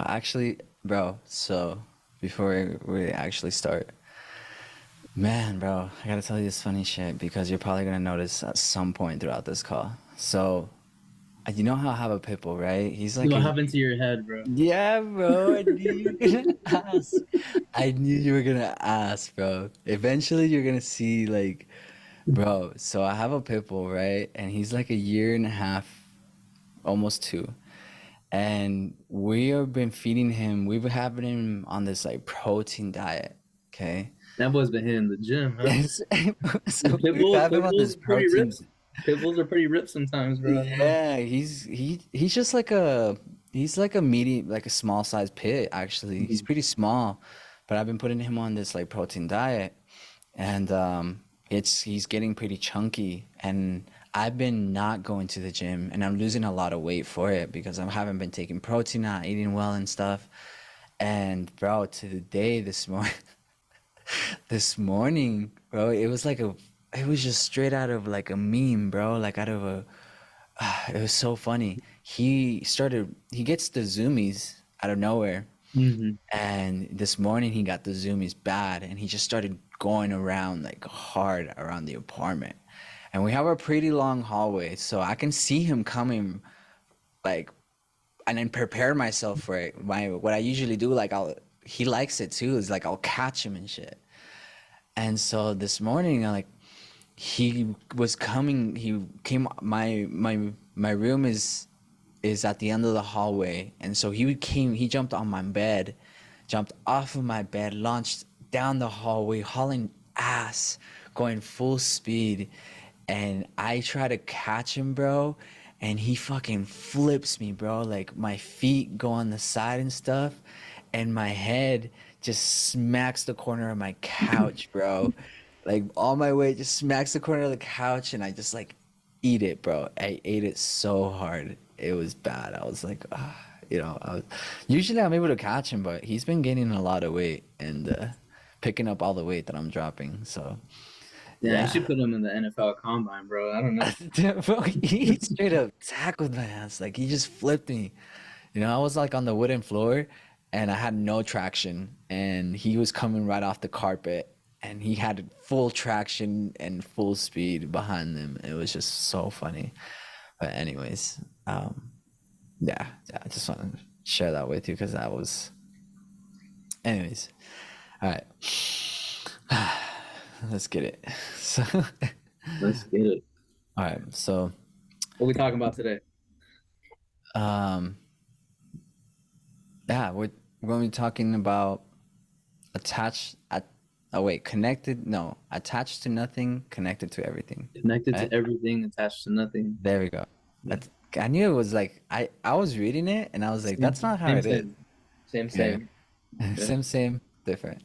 Actually, bro, so before we actually start, man, bro, I gotta tell you this funny shit because you're probably gonna notice at some point throughout this call. So, you know how I have a pit bull, right? He's like What a, happened to your head, bro? yeah, bro, I knew you were gonna ask. I knew you were gonna ask, bro. Eventually, you're gonna see, like, bro, so I have a pit bull, right? And he's like a year and a half, almost two. And we have been feeding him. We've been having him on this like protein diet. Okay. That boy's been hitting the gym, huh? Yes. The So we've had him pit on bulls this are pretty protein. ripped. Pit bulls are pretty ripped sometimes, bro. I don't know. Yeah, he's just like he's like a medium, like a small sized pit actually. He's Mhm. pretty small, but I've been putting him on this like protein diet, and he's getting pretty chunky, and I've been not going to the gym, and I'm losing a lot of weight for it because I haven't been taking protein, not eating well and stuff. And bro, to the day this morning, this morning, bro, it was just straight out of like a meme, bro, like out of a it was so funny. He gets the zoomies out of nowhere. Mhm. And this morning he got the zoomies bad and he just started going around like hard around the apartment. And we have a pretty long hallway, so I can see him coming like and then prepare myself for it. What I usually do, like I'll he likes it too, is like I'll catch him and shit. And so this morning, he was coming. He came. My room is at the end of the hallway, and so he came. He jumped on my bed, jumped off of my bed, launched down the hallway, hauling ass, going full speed, and I try to catch him, bro, and he fucking flips me, bro. Like my feet go on the side and stuff, and my head just smacks the corner of my couch, bro. Like all my weight just smacks the corner of the couch, and I just like eat it, bro. I ate it so hard. It was bad. I was like, ah, usually I'm able to catch him, but he's been gaining a lot of weight and picking up all the weight that I'm dropping. So Yeah, you yeah. should put him in the NFL Combine, bro. I don't know. Bro, he straight up tackled my ass. Like he just flipped me. I was like on the wooden floor and I had no traction and he was coming right off the carpet and he had full traction and full speed behind him. It was just so funny. But anyways, yeah, I just want to share that with you because that was anyways. All right. Let's get it. So Let's get it. all right. So What we talking about today? um yeah, we're going to be talking about attached at oh wait, connected no, attached to nothing, connected to everything. Connected Right? to everything, attached to nothing. There we go. Yeah. That's I knew it was like I was reading it and I was like, that's Same, not how same, it is. same, same, Yeah. same. Yeah. Same, different.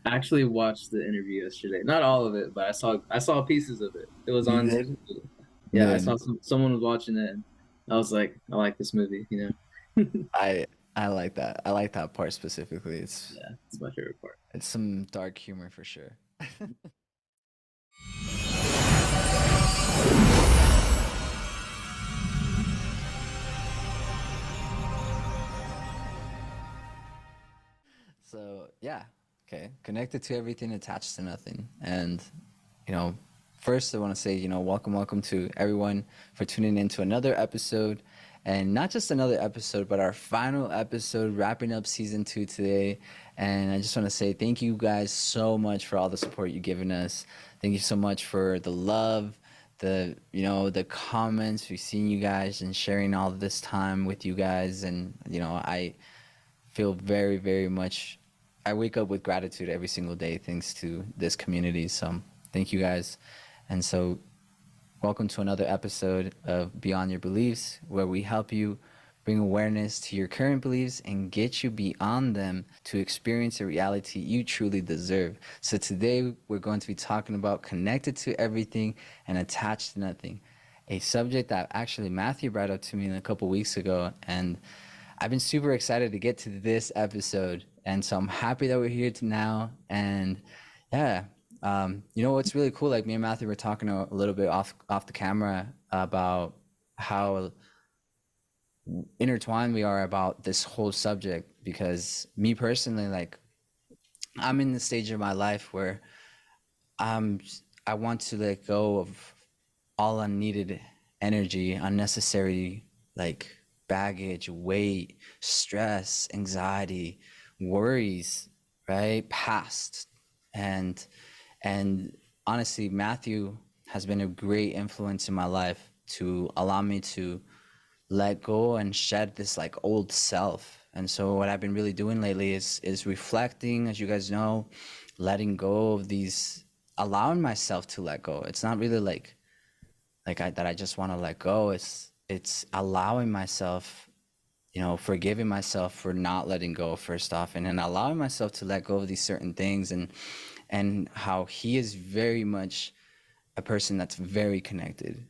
I actually watched the interview yesterday. Not all of it, but I saw pieces of it. It was You on. did? Yeah, I Dude, saw someone was watching it, and I was like, I like this movie. I I like that. I like that part specifically. Yeah, it's my favorite part. It's some dark humor for sure. So yeah, okay. Connected to everything, attached to nothing. And you know, first I want to say, welcome to everyone for tuning in to another episode. And not just another episode, but our final episode, wrapping up season 2 today. And I just want to say thank you guys so much for all the support you've given us. Thank you so much for the love, the comments. We've seen you guys and sharing all of this time with you guys. And, I feel very, very much. I wake up with gratitude every single day thanks to this community. So thank you guys. And so, welcome to another episode of Beyond Your Beliefs, where we help you bring awareness to your current beliefs and get you beyond them to experience a reality you truly deserve. So, today we're going to be talking about connected to everything and attached to nothing, a subject that actually Matthew brought up to me a couple weeks ago. And I've been super excited to get to this episode. And so I'm happy that we're here to now. And yeah, what's really cool? Like me and Matthew were talking a little bit off the camera about how intertwined we are about this whole subject, because me personally, like, I'm in the stage of my life where I'm I want to let go of all unneeded energy, unnecessary, like, baggage, weight, stress, anxiety, worries, right? Past. And and honestly, Matthew has been a great influence in my life to allow me to let go and shed this like old self. And so what I've been really doing lately is reflecting, as you guys know, letting go of these, allowing myself to let go. It's not really that I just want to let go. It's allowing myself, forgiving myself for not letting go first off, and then allowing myself to let go of these certain things, and how he is very much a person that's very connected.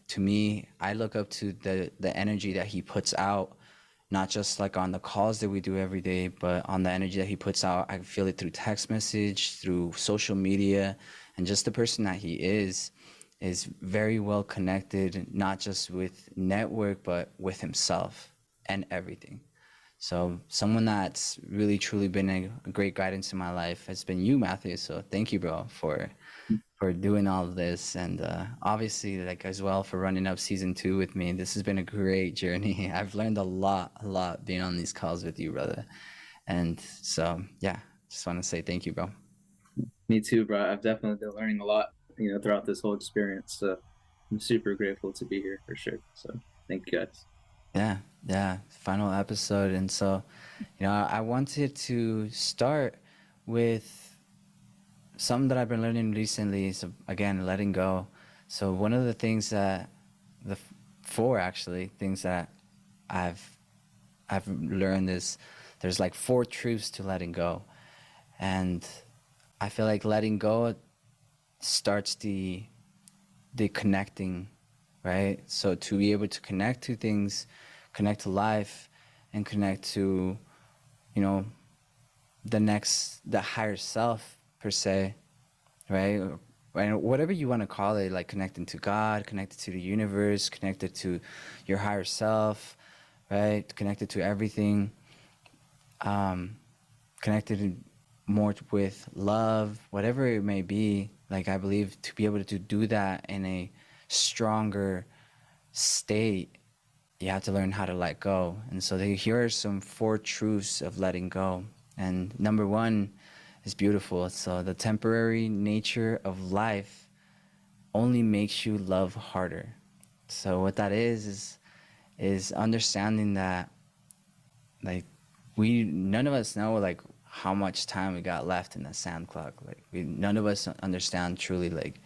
To me, I look up to the energy that he puts out, not just like on the calls that we do every day, but on the energy that he puts out. I feel it through text message, through social media, and just the person that he is very well connected, not just with network, but with himself and everything. So someone that's really truly been a great guidance in my life has been you, Matthew. So thank you, bro, for doing all of this, and obviously, like, as well, for running up season 2 with me. This has been a great journey. I've learned a lot being on these calls with you, brother. And so, yeah, just want to say thank you, bro. Me too, bro. I've definitely been learning a lot, throughout this whole experience. So I'm super grateful to be here for sure. So thank you guys. Yeah, yeah, final episode. And so, I wanted to start with something that I've been learning recently. So again, letting go. So one of the things that the four actually things that I've I've learned is there's like four truths to letting go. And I feel like letting go starts the connecting, right? So to be able to connect to things, connect to life, and connect to, you know, the higher self per se, right? And whatever you want to call it, like connecting to God, connected to the universe, connected to your higher self, right? Connected to everything, connected more with love, whatever it may be. Like, I believe to be able to do that in a stronger state, you have to learn how to let go. And so here are some four truths of letting go. And number one is beautiful. So the temporary nature of life only makes you love harder. So what that is understanding that, like, we none of us know, like, how much time we got left in the sand clock. Like, none of us understand truly, like,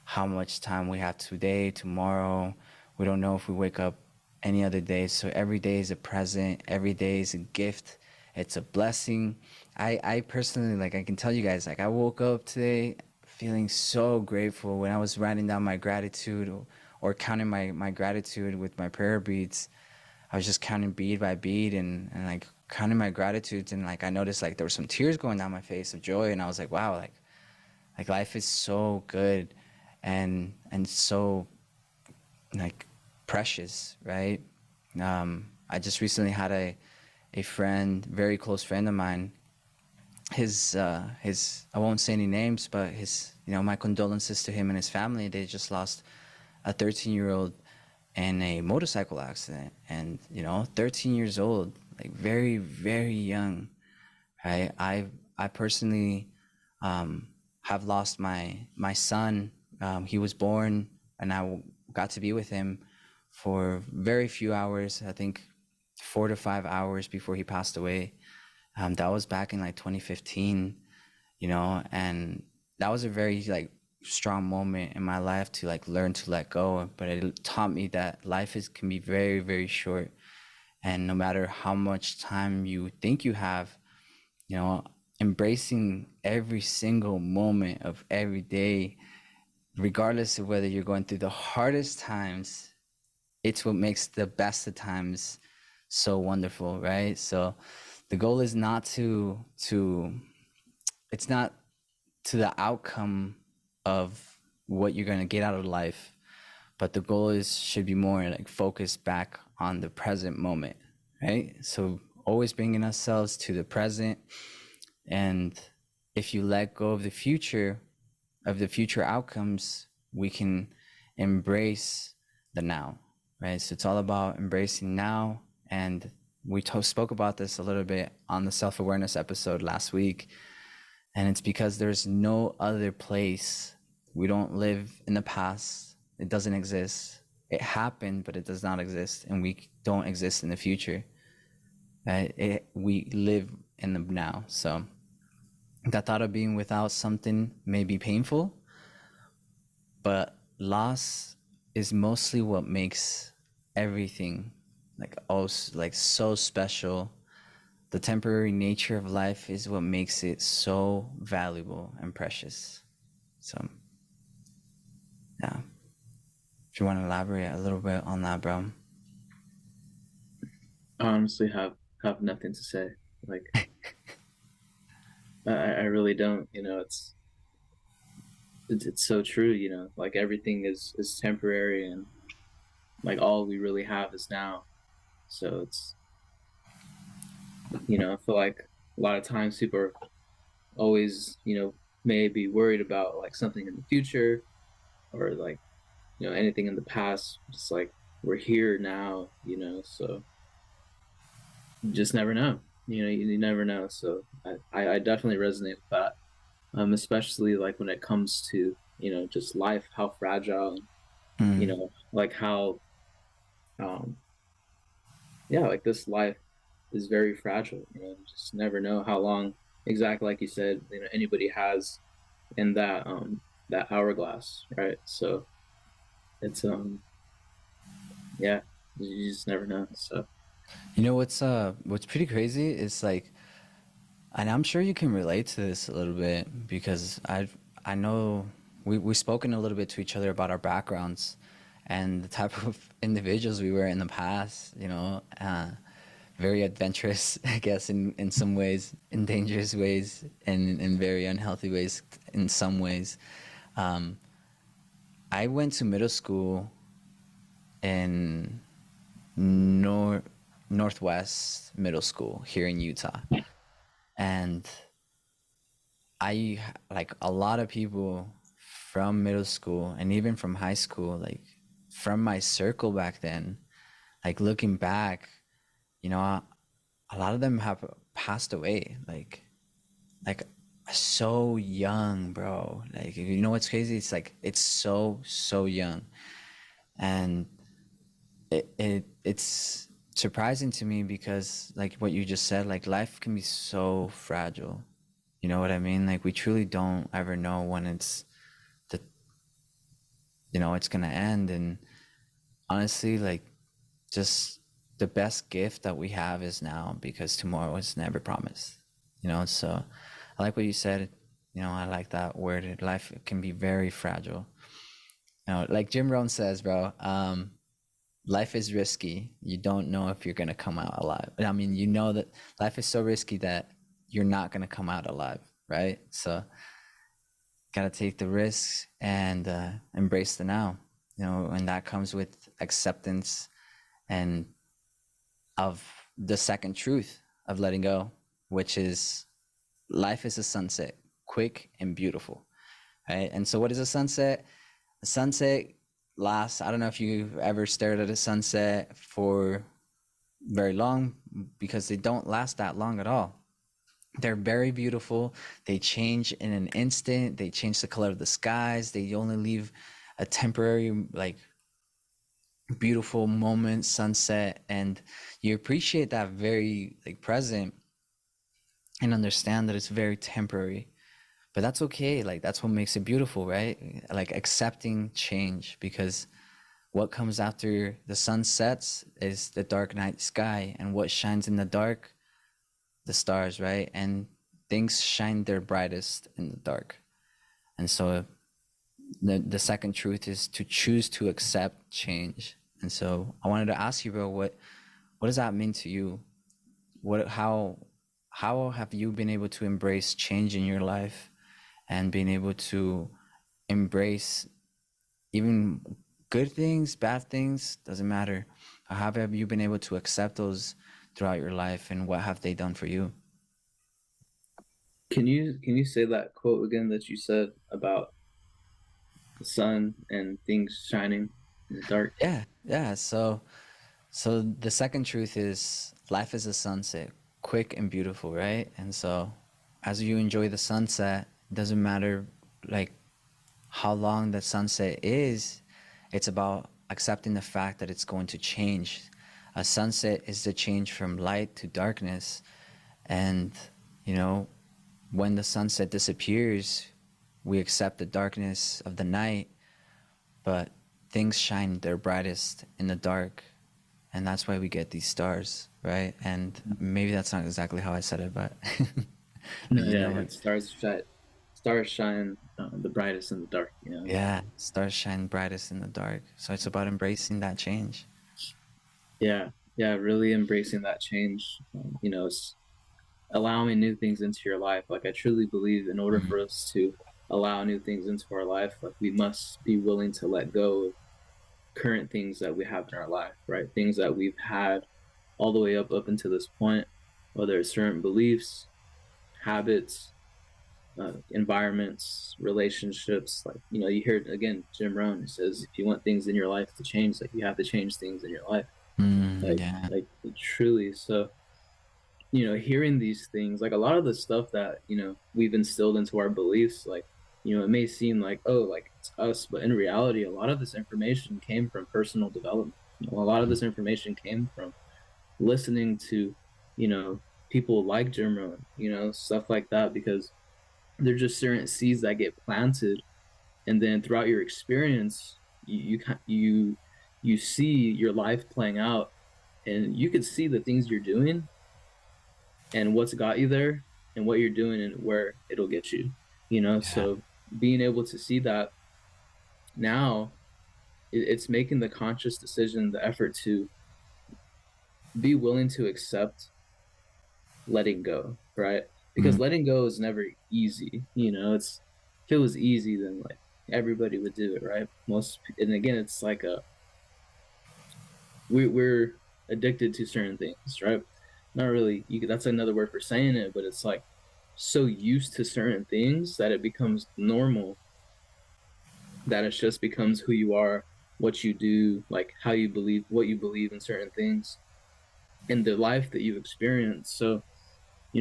how much time we have today, tomorrow. We don't know if we wake up any other day. So every day is a present, every day is a gift, it's a blessing. I personally, like, I can tell you guys, like, I woke up today feeling so grateful. When I was writing down my gratitude, or counting my gratitude with my prayer beads, I was just counting bead by bead, and like counting my gratitudes, and like I noticed like there were some tears going down my face of joy, and I was like, wow, like life is so good, and so, like, precious, right? I just recently had a friend, very close friend of mine. His I won't say any names, but his, my condolences to him and his family. They just lost a 13-year-old in a motorcycle accident, and 13 years old, like, very very young, right? I personally, have lost my son. He was born, and got to be with him for very few hours. I think 4 to 5 hours before he passed away. That was back in like 2015, and that was a very, like, strong moment in my life to, like, learn to let go. But it taught me that life can be very very short, and no matter how much time you think you have, you know, embracing every single moment of every day, regardless of whether you're going through the hardest times, it's what makes the best of times so wonderful, right? So the goal is not it's not to the outcome of what you're going to get out of life, but the goal should be more like focused back on the present moment, right? So always bringing ourselves to the present. And if you let go of the future outcomes, we can embrace the now, right? So it's all about embracing now. And we spoke about this a little bit on the self-awareness episode last week. And it's because there's no other place. We don't live in the past. It doesn't exist. It happened, but it does not exist. And we don't exist in the future. We live in the now. So that thought of being without something may be painful, but loss is mostly what makes everything like so special. The temporary nature of life is what makes it so valuable and precious. So yeah, if you want to elaborate a little bit on that, bro. I honestly have nothing to say. Like I really don't. It's so true. Like everything is temporary, and like all we really have is now. So it's I feel like a lot of times people are always maybe worried about like something in the future, or like anything in the past. Just like we're here now. So you just never know. You never know. So I definitely resonate with that. Especially like when it comes to just life, how fragile, and Mm. like how um yeah, like this life is very fragile. You just never know how long exactly, like you said, anybody has in that hourglass, right? So it's yeah, you just never know. So You know what's pretty crazy is like, and I'm sure you can relate to this a little bit because I know we've spoken a little bit to each other about our backgrounds and the type of individuals we were in the past. Very adventurous, I guess, in some ways, in dangerous ways, and in very unhealthy ways in some ways. Um, I went to middle school in Nor- Northwest Middle School here in Utah, and I like a lot of people from middle school and even from high school, like from my circle back then, like looking back, you know, a lot of them have passed away, like so young, bro. Like, you know what's crazy? It's like it's so young, and it's surprising to me because like what you just said, like life can be so fragile. You know what I mean? Like we truly don't ever know when the it's gonna end. And honestly, like just the best gift that we have is now because tomorrow is never promised. So I like what you said. I like that word. Life can be very fragile. Like Jim Rohn says, bro. Life is risky. You don't know if you're gonna come out alive. I mean, you know that life is so risky that you're not gonna come out alive, right? So gotta take the risks and embrace the now. And that comes with acceptance and of the second truth of letting go, which is life is a sunset, quick and beautiful, right? And so, what is a sunset? A sunset lasts. I don't know if you've ever stared at a sunset for very long because they don't last that long at all. They're very beautiful. They change in an instant. They change the color of the skies. They only leave a temporary, like, beautiful moment, sunset, and you appreciate that very, like, present and understand that it's very temporary. But that's okay. Like, that's what makes it beautiful, right? Like, accepting change because what comes after the sun sets is the dark night sky, and what shines in the dark, the stars, right? And things shine their brightest in the dark. And so the second truth is to choose to accept change. And so I wanted to ask you, bro, what does that mean to you? How have you been able to embrace change in your life and being able to embrace even good things, bad things, doesn't matter, How have you been able to accept those throughout your life, and what have they done for you? Can you say that quote again that you said about the sun and things shining in the dark? Yeah, yeah. So the second truth is life is a sunset, quick and beautiful, right? And so as you enjoy the sunset, it doesn't matter like how long the sunset is, it's about accepting the fact that it's going to change. A sunset is the change from light to darkness. And, you know, when the sunset disappears, we accept the darkness of the night, but things shine their brightest in the dark. And that's why we get these stars, right? And maybe that's not exactly how I said it, but No, you yeah, know yeah. what? Stars shine the brightest in the dark. Yeah, stars shine brightest in the dark. So it's about embracing that change. Yeah, yeah. Really embracing that change. It's allowing new things into your life. Like I truly believe, in order Mhm. for us to allow new things into our life, like we must be willing to let go of current things that we have in our life, right? Things that we've had all the way up until this point, whether it's certain beliefs, habits, environments, relationships. Like you hear it again, Jim Rohn says, if you want things in your life to change, like you have to change things in your life. Mm, Like yeah. like truly. So hearing these things, like a lot of the stuff that we've instilled into our beliefs, like it may seem like, oh, like it's us, but in reality, a lot of this information came from personal development. A lot of Mm, this information came from listening to you know people like Jim Rohn, stuff like that, because they're just certain seeds that get planted, and then throughout your experience, you see your life playing out, and you could see the things you're doing and what's got you there and what you're doing and where it'll get you. yeah. So being able to see that now, it's making the conscious decision, the effort to be willing to accept letting go, right? Because Mm, letting go is never easy. If it was easy, then like everybody would do it, right? And again, it's like we're addicted to certain things, right? Not really. That's another word for saying it, but it's like so used to certain things that it becomes normal, that it just becomes who you are, what you do, like how you believe, what you believe in certain things, and the life that you experience. So,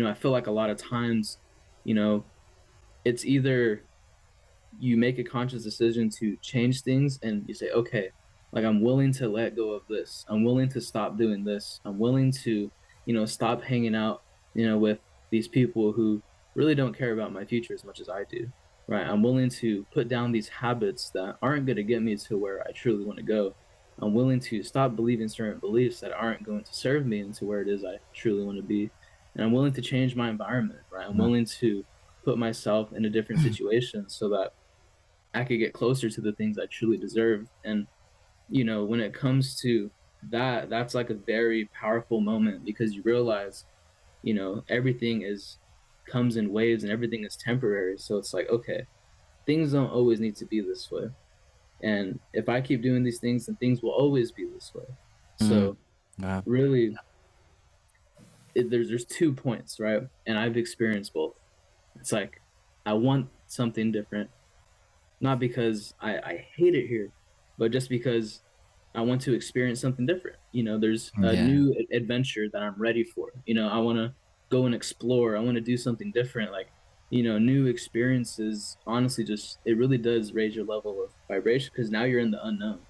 I feel like a lot of times, you know, it's either you make a conscious decision to change things and you say, okay, like I'm willing to let go of this. I'm willing to stop doing this. I'm willing to, stop hanging out, with these people who really don't care about my future as much as I do. Right. I'm willing to put down these habits that aren't going to get me to where I truly want to go. I'm willing to stop believing certain beliefs that aren't going to serve me into where it is I truly want to be. And I'm willing to change my environment. Right. I'm mm, willing to put myself in a different situation so that I could get closer to the things I truly deserve. And, when it comes to that, that's like a very powerful moment, because you realize, everything is comes in waves and everything is temporary. So it's like, okay, things don't always need to be this way. And if I keep doing these things, then things will always be this way. mm, So yeah. really, there's 2 points, right? And I've experienced both. It's like I want something different, not because I hate it here, but just because I want to experience something different. There's a Yeah. new adventure that I'm ready for. I want to go and explore. I want to do something different. Like, new experiences, honestly, just, it really does raise your level of vibration, because now you're in the unknown.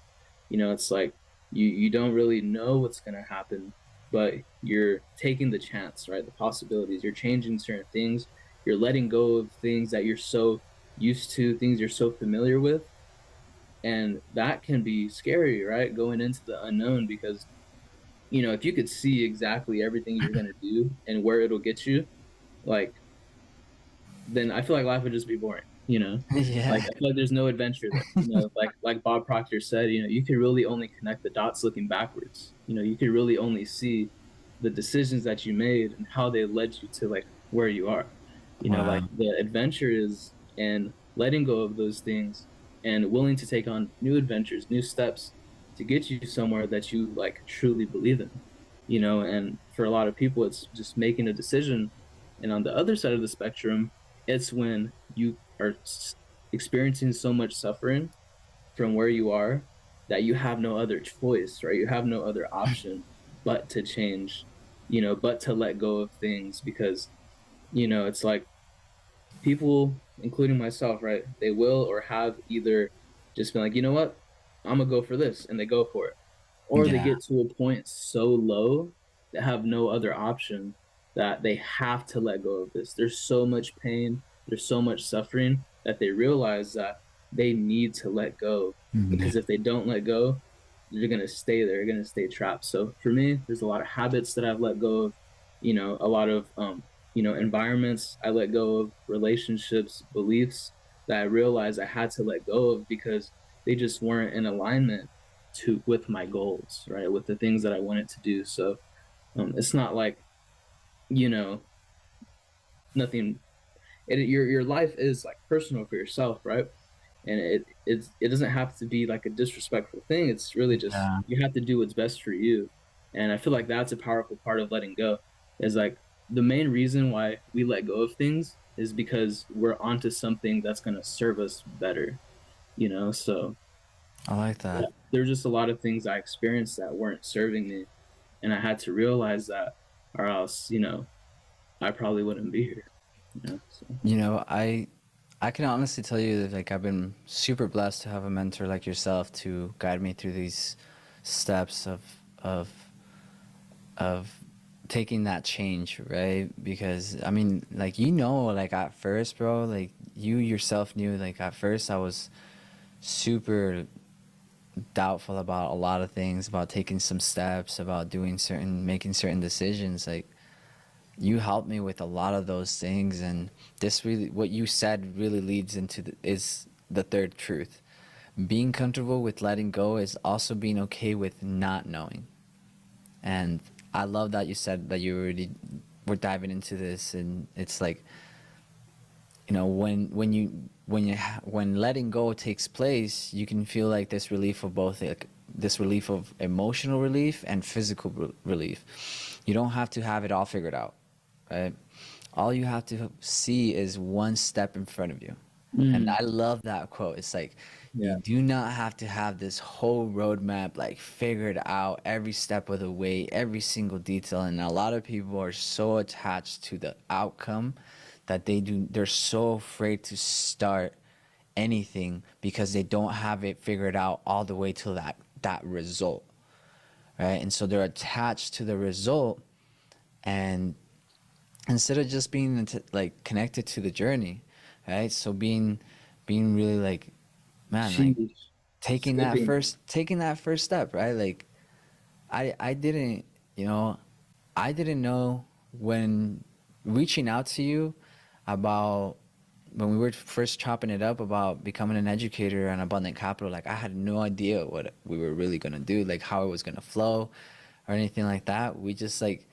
It's like you don't really know what's going to happen, but you're taking the chance, right? The possibilities. You're changing certain things. You're letting go of things that you're so used to, things you're so familiar with, and that can be scary, right? Going into the unknown, because if you could see exactly everything you're going to do and where it'll get you, like, then I feel like life would just be boring. Like Yeah. I feel like there's no adventure there. Like Bob Proctor said, you can really only connect the dots looking backwards. You can really only see the decisions that you made and how they led you to like where you are. Like Wow. the adventure is in letting go of those things and willing to take on new adventures, new steps to get you somewhere that you like truly believe in, and for a lot of people it's just making a decision. And on the other side of the spectrum, it's when you are experiencing so much suffering from where you are that you have no other choice, right? You have no other option but to change, but to let go of things because, it's like people, including myself, right? They will or have either just been like, you know what, I'm gonna go for this, and they go for it, or they Yeah. get to a point so low that have no other option that they have to let go of this. There's so much pain, there's so much suffering that they realize that they need to let go Mhm. because if they don't let go, they're gonna stay there, they're gonna stay trapped. So for me, there's a lot of habits that I've let go of, a lot of environments I let go of, relationships, beliefs that I realized I had to let go of because they just weren't in alignment to with my goals, right? With the things that I wanted to do. So it's not like, you know, nothing. Your life is like personal for yourself, right? And it doesn't have to be like a disrespectful thing. It's really just Yeah. you have to do what's best for you. And I feel like that's a powerful part of letting go. Is like the main reason why we let go of things is because we're onto something that's gonna serve us better, So I like yeah, that. there's just a lot of things I experienced that weren't serving me, and I had to realize that, or else, I probably wouldn't be here. So You know, I can honestly tell you that like I've been super blessed to have a mentor like yourself to guide me through these steps of of taking that change, right? Because I mean, like like at first, bro, like you yourself knew like at first I was super doubtful about a lot of things, about taking some steps, about making certain decisions. Like you helped me with a lot of those things, and this really, what you said really leads into is the third truth. Being comfortable with letting go is also being okay with not knowing. And I love that you said that you already were diving into this, and it's like, when letting go takes place, you can feel like this relief of both, like this relief of emotional relief and physical relief. You don't have to have it all figured out, right? All you have to see is one step in front of you. And mm, I love that quote. It's like you yeah, do not have to have this whole roadmap like figured out every step of the way, every single detail. And a lot of people are so attached to the outcome that they're so afraid to start anything because they don't have it figured out all the way to that result. Right. And so they're attached to the result, and instead of just being like connected to the journey, right? So being really like, man, like sheesh. Slipping. taking that first step, right? Like I didn't, you know, I didn't know when reaching out to you about when we were first chopping it up about becoming an educator and abundant capital, like I had no idea what we were really gonna do, like how it was gonna flow or anything like that. We just like,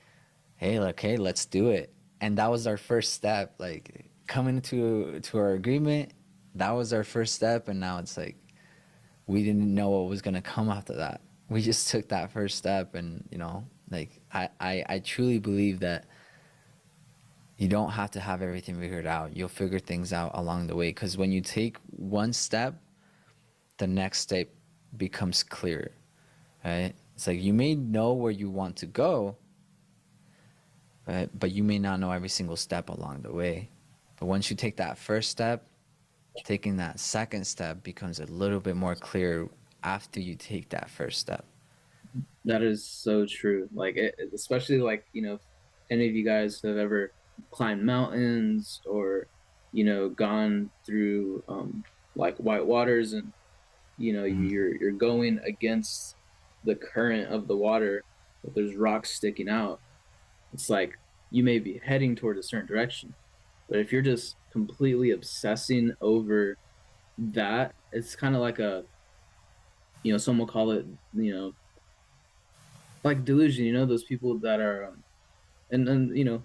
hey, like, hey, let's do it. And that was our first step. Like coming to our agreement, that was our first step, and now it's like we didn't know what was gonna come after that. We just took that first step, and like I truly believe that you don't have to have everything figured out. You'll figure things out along the way. Because when you take one step, the next step becomes clearer, right? It's like you may know where you want to go, right? But you may not know every single step along the way. But once you take that first step, taking that second step becomes a little bit more clear after you take that first step. That is so true. Like, especially like, if any of you guys have ever climbed mountains or, gone through like white waters, and Mm. you're going against the current of the water, but there's rocks sticking out. It's like you may be heading toward a certain direction, but if you're just completely obsessing over that, it's kind of like some will call it, like delusion. Those people that are, and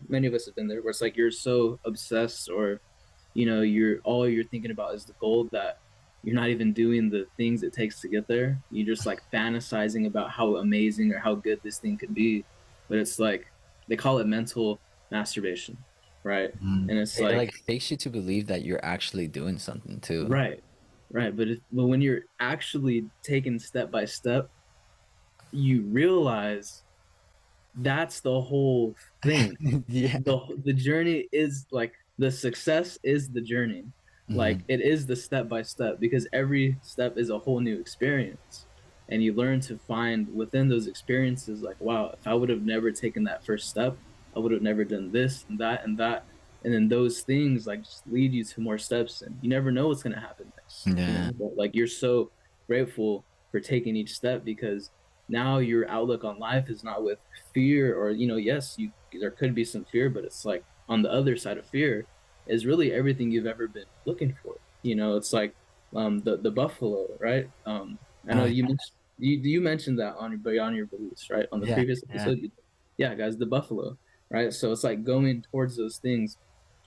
many of us have been there, where it's like you're so obsessed, or you're all you're thinking about is the goal that you're not even doing the things it takes to get there. You're just like fantasizing about how amazing or how good this thing could be. But it's like they call it mental masturbation, right? Mm. And it's It like, like fakes you to believe that you're actually doing something too. right, right. But when you're actually taking step by step, you realize that's the whole thing. Yeah. The journey is like the success is the journey. Like Hmm. it is the step by step because every step is a whole new experience. And you learn to find within those experiences like, wow, if I would have never taken that first step, I would have never done this and that and that. And then those things like just lead you to more steps and you never know what's gonna happen next, you Yeah. know? But like you're so grateful for taking each step because now your outlook on life is not with fear or yes, you there could be some fear, but it's like on the other side of fear is really everything you've ever been looking for. It's like the buffalo, right? I know Oh you mentioned you mentioned that on your Beyond Your Beliefs, right? On the yeah. previous Yeah. episode. Yeah, guys, the buffalo, right? So it's like going towards those things.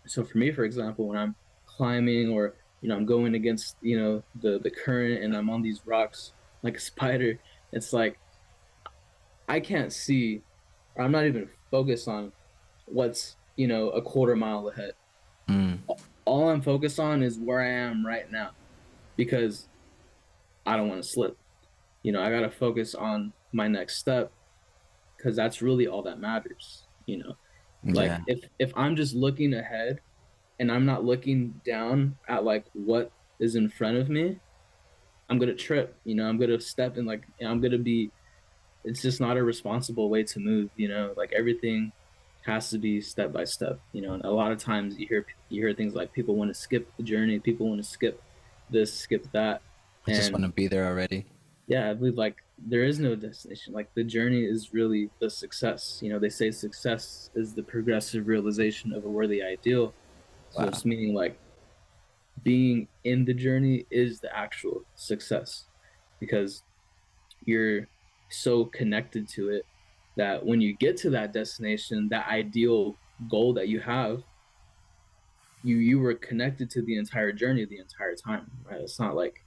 So for me, for example, when I'm climbing or I'm going against the current and I'm on these rocks like a spider, it's like I can't see, or I'm not even focused on what's, a quarter mile ahead. Mm. All I'm focused on is where I am right now because I don't want to slip. I got to focus on my next step because that's really all that matters. Yeah. Like if I'm just looking ahead and I'm not looking down at like what is in front of me, I'm going to trip, I'm going to step in like I'm going to be it's just not a responsible way to move. Like everything has to be step by step. And a lot of times you hear things like people want to skip the journey, people want to skip this, skip that. I just want And to be there already. yeah, I believe like there is no destination. Like the journey is really the success. They say success is the progressive realization of a worthy ideal. So Wow. it's meaning like being in the journey is the actual success because you're so connected to it that when you get to that destination, that ideal goal that you have, you were connected to the entire journey the entire time, right? It's not like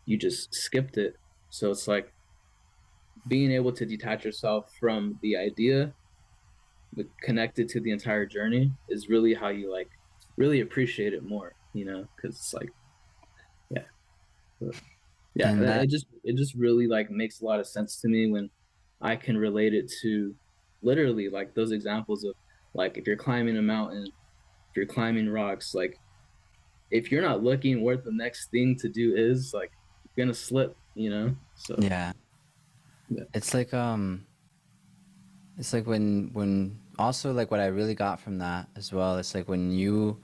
you just skipped it. So it's like being able to detach yourself from the idea, but connected to the entire journey is really how you like really appreciate it more, because it's like, yeah. But yeah, And that, it just really like makes a lot of sense to me when I can relate it to literally like those examples of like if you're climbing a mountain, if you're climbing rocks, like if you're not looking where the next thing to do is, like you're gonna slip. So yeah. yeah. It's like when also like what I really got from that as well. It's like when you,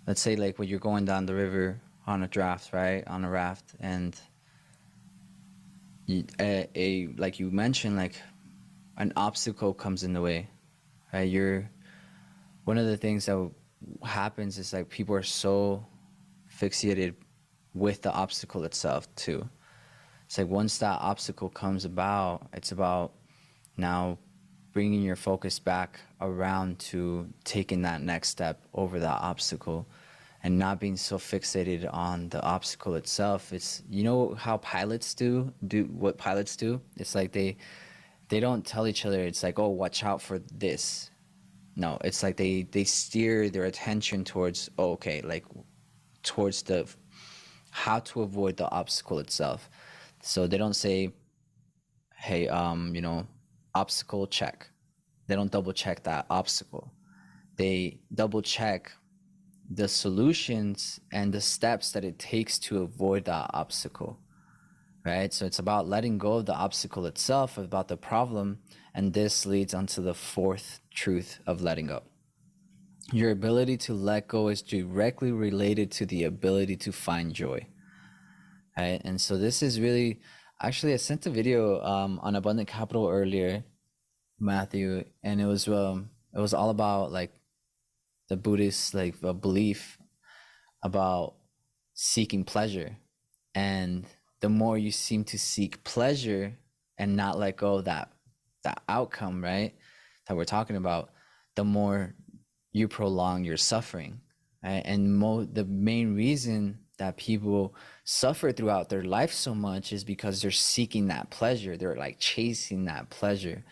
let's say like when you're going down the river on a draft, right, on a raft, and like you mentioned, like an obstacle comes in the way, right? You're one of the things that happens is like people are so fixated with the obstacle itself too. It's like once that obstacle comes about, it's about now bringing your focus back around to taking that next step over that obstacle and not being so fixated on the obstacle itself. It's how pilots do what pilots do. It's like they don't tell each other it's like, oh, watch out for this. No, it's like they steer their attention towards, oh, okay, like towards the how to avoid the obstacle itself. So they don't say, hey, obstacle check. They don't double check that obstacle. They double check the solutions and the steps that it takes to avoid that obstacle, right? So it's about letting go of the obstacle itself, about the problem, and this leads onto the fourth truth of letting go. Your ability to let go is directly related to the ability to find joy, right? And so this is really, actually, I sent a video on Abundant Capital earlier, Matthew, and it was all about like the Buddhist like belief about seeking pleasure. And the more you seem to seek pleasure and not let go of that outcome, right? That we're talking about, the more you prolong your suffering. Right? And the main reason that people suffer throughout their life so much is because they're seeking that pleasure. They're like chasing that pleasure.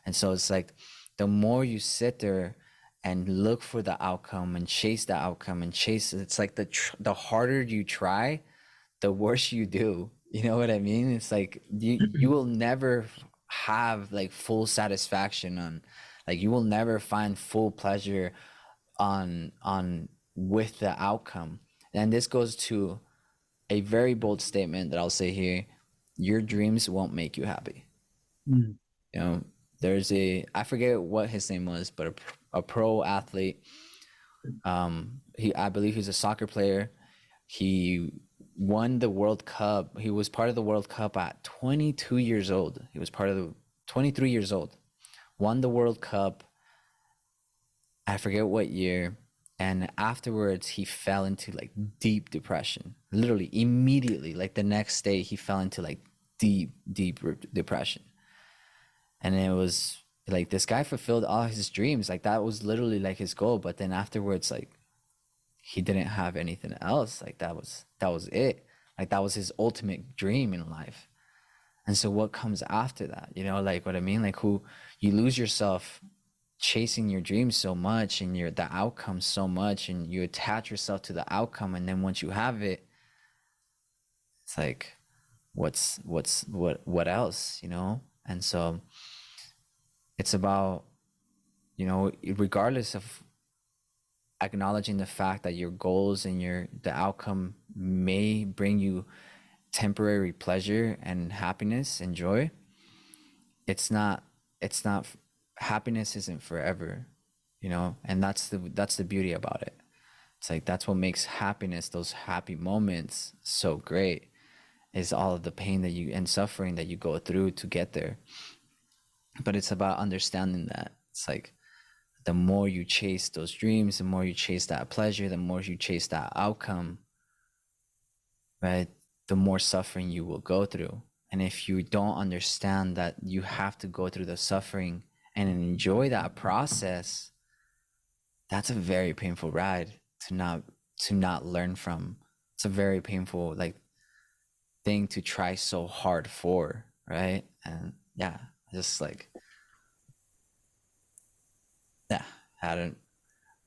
And so it's like the more you sit there and look for the outcome and chase the outcome and chase it, it's like the harder you try, the worse you do. You know what I mean? It's like you will never have like full satisfaction on, like you will never find full pleasure on with the outcome. And this goes to a very bold statement that I'll say here. Your dreams won't make you happy. Mm. You know, there's a, I forget what his name was, but a pro athlete. I believe he's a soccer player. He won the World Cup. He was part of the World Cup at 22 years old. He was part of the 23 years old. Won the World Cup. I forget what year. And afterwards, he fell into like deep depression. Literally, immediately, like the next day, he fell into like deep depression. And it was like this guy fulfilled all his dreams. Like that was literally like his goal. But then afterwards, like he didn't have anything else. Like that was it. Like that was his ultimate dream in life. And so what comes after that? You know, like what I mean? Like who you lose yourself chasing your dreams so much and your the outcome so much and you attach yourself to the outcome, and then once you have it, it's like what else, you know? And so it's about, you know, regardless of acknowledging the fact that your goals and the outcome may bring you temporary pleasure and happiness and joy, it's not happiness isn't forever, you know? And that's the beauty about it. It's like that's what makes happiness, those happy moments, so great, is all of the pain that you and suffering that you go through to get there. But it's about understanding that it's like the more you chase those dreams, the more you chase that pleasure, the more you chase that outcome, right? The more suffering you will go through. And if you don't understand that you have to go through the suffering and enjoy that process, that's a very painful ride to not learn from. It's a very painful like thing to try so hard for, right? And yeah, just like yeah, I don't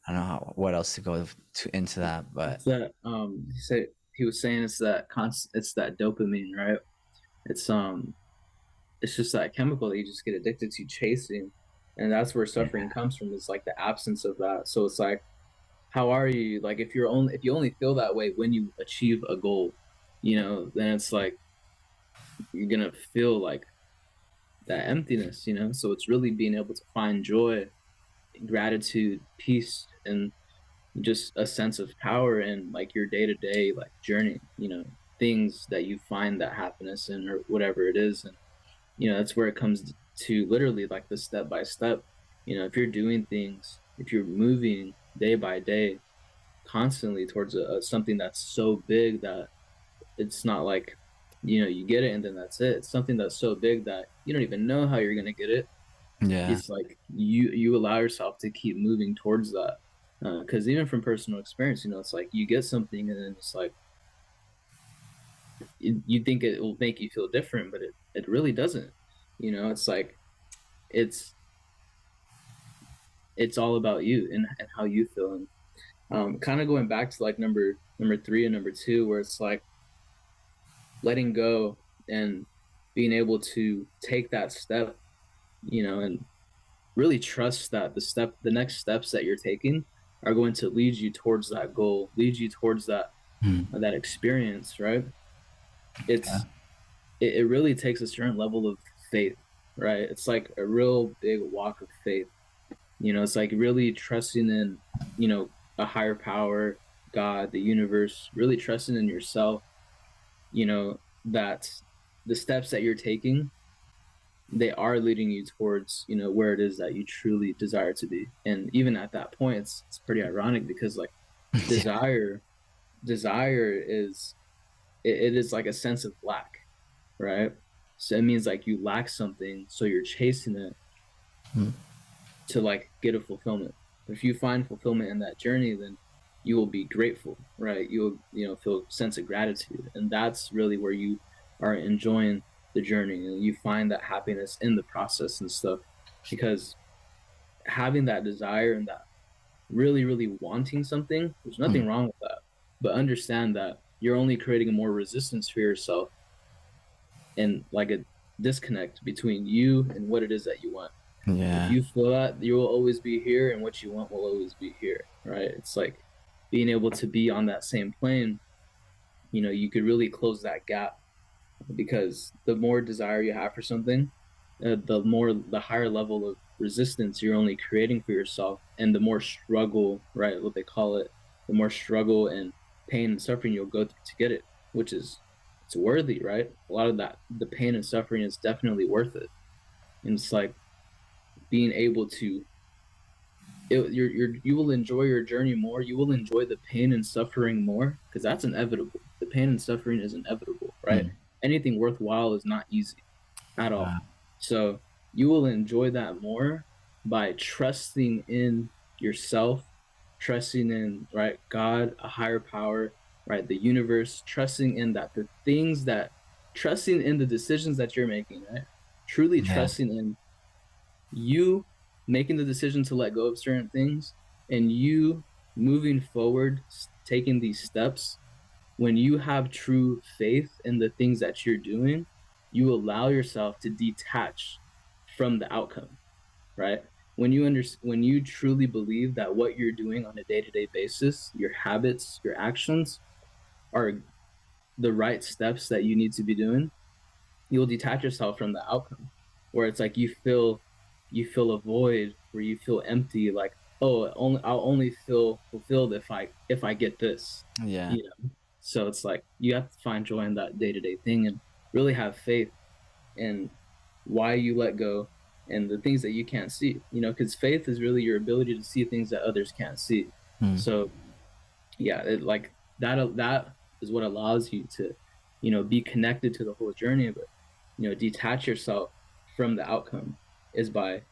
I don't know what else to go into that, but It's that he said he was saying it's that dopamine, right? It's it's just that chemical that you just get addicted to chasing, and that's where suffering yeah, comes from, is like the absence of that. So it's like, how are you, like, if you only feel that way when you achieve a goal, then it's like you're gonna feel like that emptiness, so it's really being able to find joy, gratitude, peace, and just a sense of power in like your day-to-day like journey, things that you find that happiness in, or whatever it is. And that's where it comes to literally like the step by step. If you're doing things, if you're moving day by day constantly towards something that's so big that it's not like, you get it and then that's it. It's something that's so big that you don't even know how you're going to get it. yeah, It's like you allow yourself to keep moving towards that, because even from personal experience, it's like you get something and then it's like you think it will make you feel different, but it really doesn't. It's like it's it's all about you and how you feel. And kind of going back to like number three and number two, where it's like letting go and being able to take that step, and really trust that the next steps that you're taking are going to lead you towards that goal, lead you towards that experience, right? yeah, It really takes a certain level of faith, right? It's like a real big walk of faith. It's like really trusting in, a higher power, God, the universe, really trusting in yourself, that the steps that you're taking, they are leading you towards, where it is that you truly desire to be. And even at that point, it's pretty ironic, because like yeah, desire desire is it is like a sense of lack, right? So it means like you lack something, so you're chasing it mm, to like get a fulfillment. If you find fulfillment in that journey, then you will be grateful, right? You'll, feel a sense of gratitude. And that's really where you are enjoying the journey and you find that happiness in the process and stuff. Because having that desire and that really, really wanting something, there's Mm. nothing wrong with that. But understand that you're only creating a more resistance for yourself and like a disconnect between you and what it is that you want. If Yeah. you feel that, you will always be here and what you want will always be here, right? It's like being able to be on that same plane, you could really close that gap because the more desire you have for something, the higher level of resistance you're only creating for yourself, and the more struggle, right? What they call it, the more struggle and pain and suffering you'll go through to get it, which is it's worthy, right? A lot of that, the pain and suffering is definitely worth it, and it's like being able to you will enjoy your journey more. You will enjoy the pain and suffering more because that's inevitable. The pain and suffering is inevitable, right? Mm. Anything worthwhile is not easy at all. So you will enjoy that more by trusting in yourself, trusting in, right, God, a higher power, right, the universe, trusting in that trusting in the decisions that you're making, right? Truly Yeah. trusting in you making the decision to let go of certain things and you moving forward, taking these steps. When you have true faith in the things that you're doing, you allow yourself to detach from the outcome, right? When you truly believe that what you're doing on a day-to-day basis, your habits, your actions are the right steps that you need to be doing, you'll detach yourself from the outcome, where it's like you feel a void, where you feel empty, like, oh, I'll only feel fulfilled if I get this, Yeah. you know. So it's like you have to find joy in that day-to-day thing and really have faith in why you let go and the things that you can't see, because faith is really your ability to see things that others can't see. Mm. So yeah, like that is what allows you to, be connected to the whole journey, but detach yourself from the outcome is by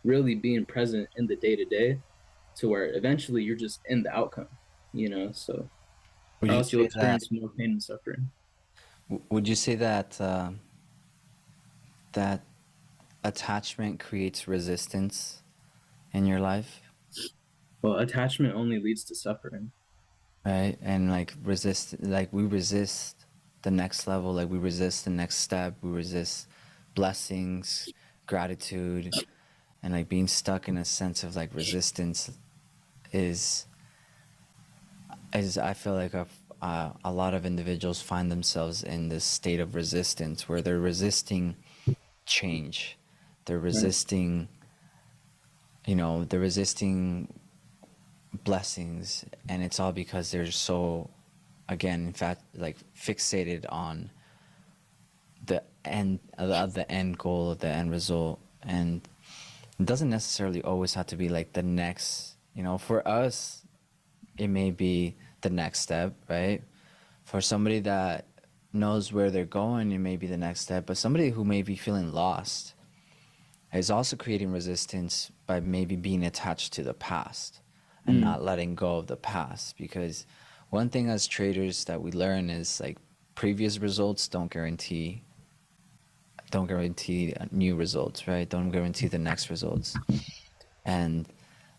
really being present in the day to day, to where eventually you're just in the outcome, so Would or you else you'll say that? experience more pain and suffering. Would you say that that attachment creates resistance in your life, Well, attachment only leads to suffering. right? And like we resist the next level, like we resist the next step, we resist blessings, gratitude, and like being stuck in a sense of like resistance is I feel like a lot of individuals find themselves in this state of resistance where they're resisting change, they're Right. resisting, they're resisting blessings, and it's all because they're so, again, in fact, like fixated on the end goal, the end result, and it doesn't necessarily always have to be like the next. For us, it may be the next step, right? For somebody that knows where they're going, it may be the next step. But somebody who may be feeling lost is also creating resistance by maybe being attached to the past and Mm. not letting go of the past. Because one thing as traders that we learn is like previous results don't guarantee new results, right? Don't guarantee the next results. And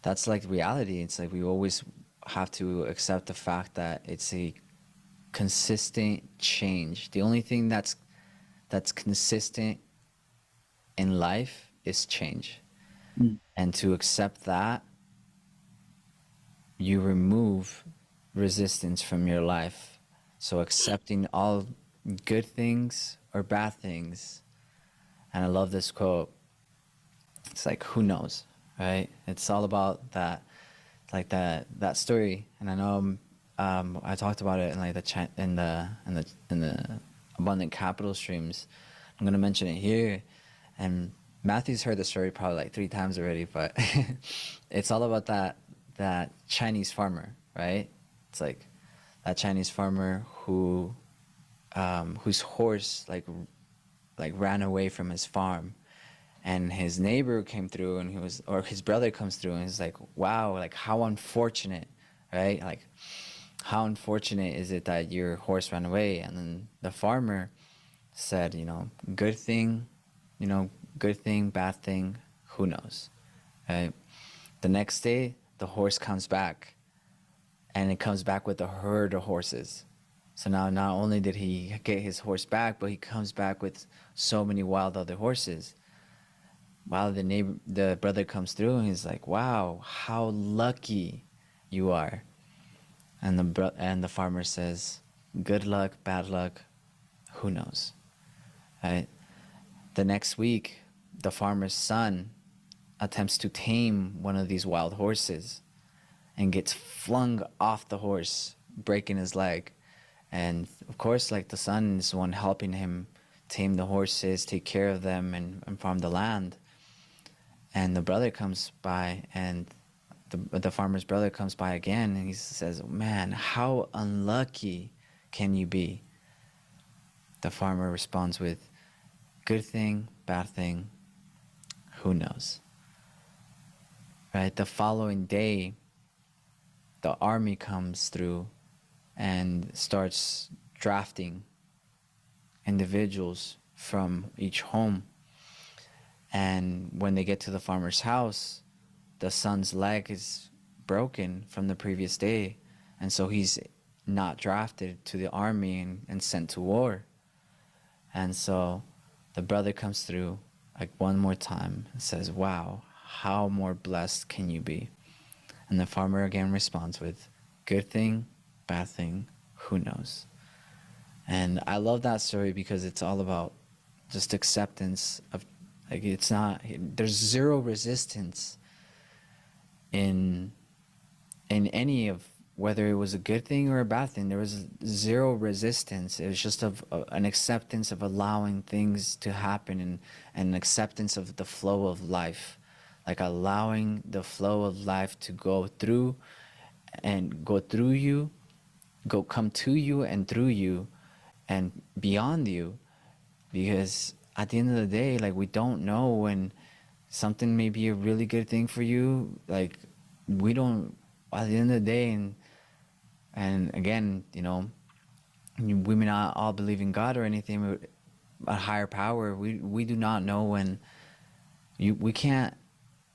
that's like reality. It's like we always have to accept the fact that it's a consistent change. The only thing that's consistent in life is change. Mm. And to accept that, you remove resistance from your life. So accepting all good things or bad things. And I love this quote. It's like, who knows, right? It's all about that, like that story. And I know I talked about it in like in the abundant capital streams. I'm gonna mention it here, and Matthew's heard the story probably like 3 times already. But it's all about that Chinese farmer, right? It's like that Chinese farmer whose horse like ran away from his farm, and his neighbor came through, and his brother comes through, and he's like, wow, like how unfortunate. right? Like, how unfortunate is it that your horse ran away? And then the farmer said, good thing, good thing, bad thing, who knows, right? The next day, the horse comes back, and it comes back with a herd of horses. So now, not only did he get his horse back, but he comes back with so many wild other horses. While the brother comes through, and he's like, "Wow, how lucky you are." And the farmer says, "Good luck, bad luck, who knows?" Right? The next week, the farmer's son attempts to tame one of these wild horses and gets flung off the horse, breaking his leg. And of course, like, the son is the one helping him tame the horses, take care of them, and farm the land. And the brother comes by, and the farmer's brother comes by again, and he says, "Man, how unlucky can you be?" The farmer responds with, "Good thing, bad thing, who knows?" Right? The following day, the army comes through and starts drafting individuals from each home. And when they get to the farmer's house, the son's leg is broken from the previous day. And so he's not drafted to the army and sent to war. And so the brother comes through like one more time and says, "Wow, how more blessed can you be?" And the farmer again responds with, "Good thing, bad thing, who knows?" And I love that story because it's all about just acceptance of, like, it's not, there's zero resistance in any of, whether it was a good thing or a bad thing. There was zero resistance. It was just an acceptance of allowing things to happen, and an acceptance of the flow of life, like allowing the flow of life to go through you, come to you and through you and beyond you. Because at the end of the day, like, we don't know when something may be a really good thing for you. Like, we don't, at the end of the day, and again, we may not all believe in God or anything, but a higher power, we do not know when we can't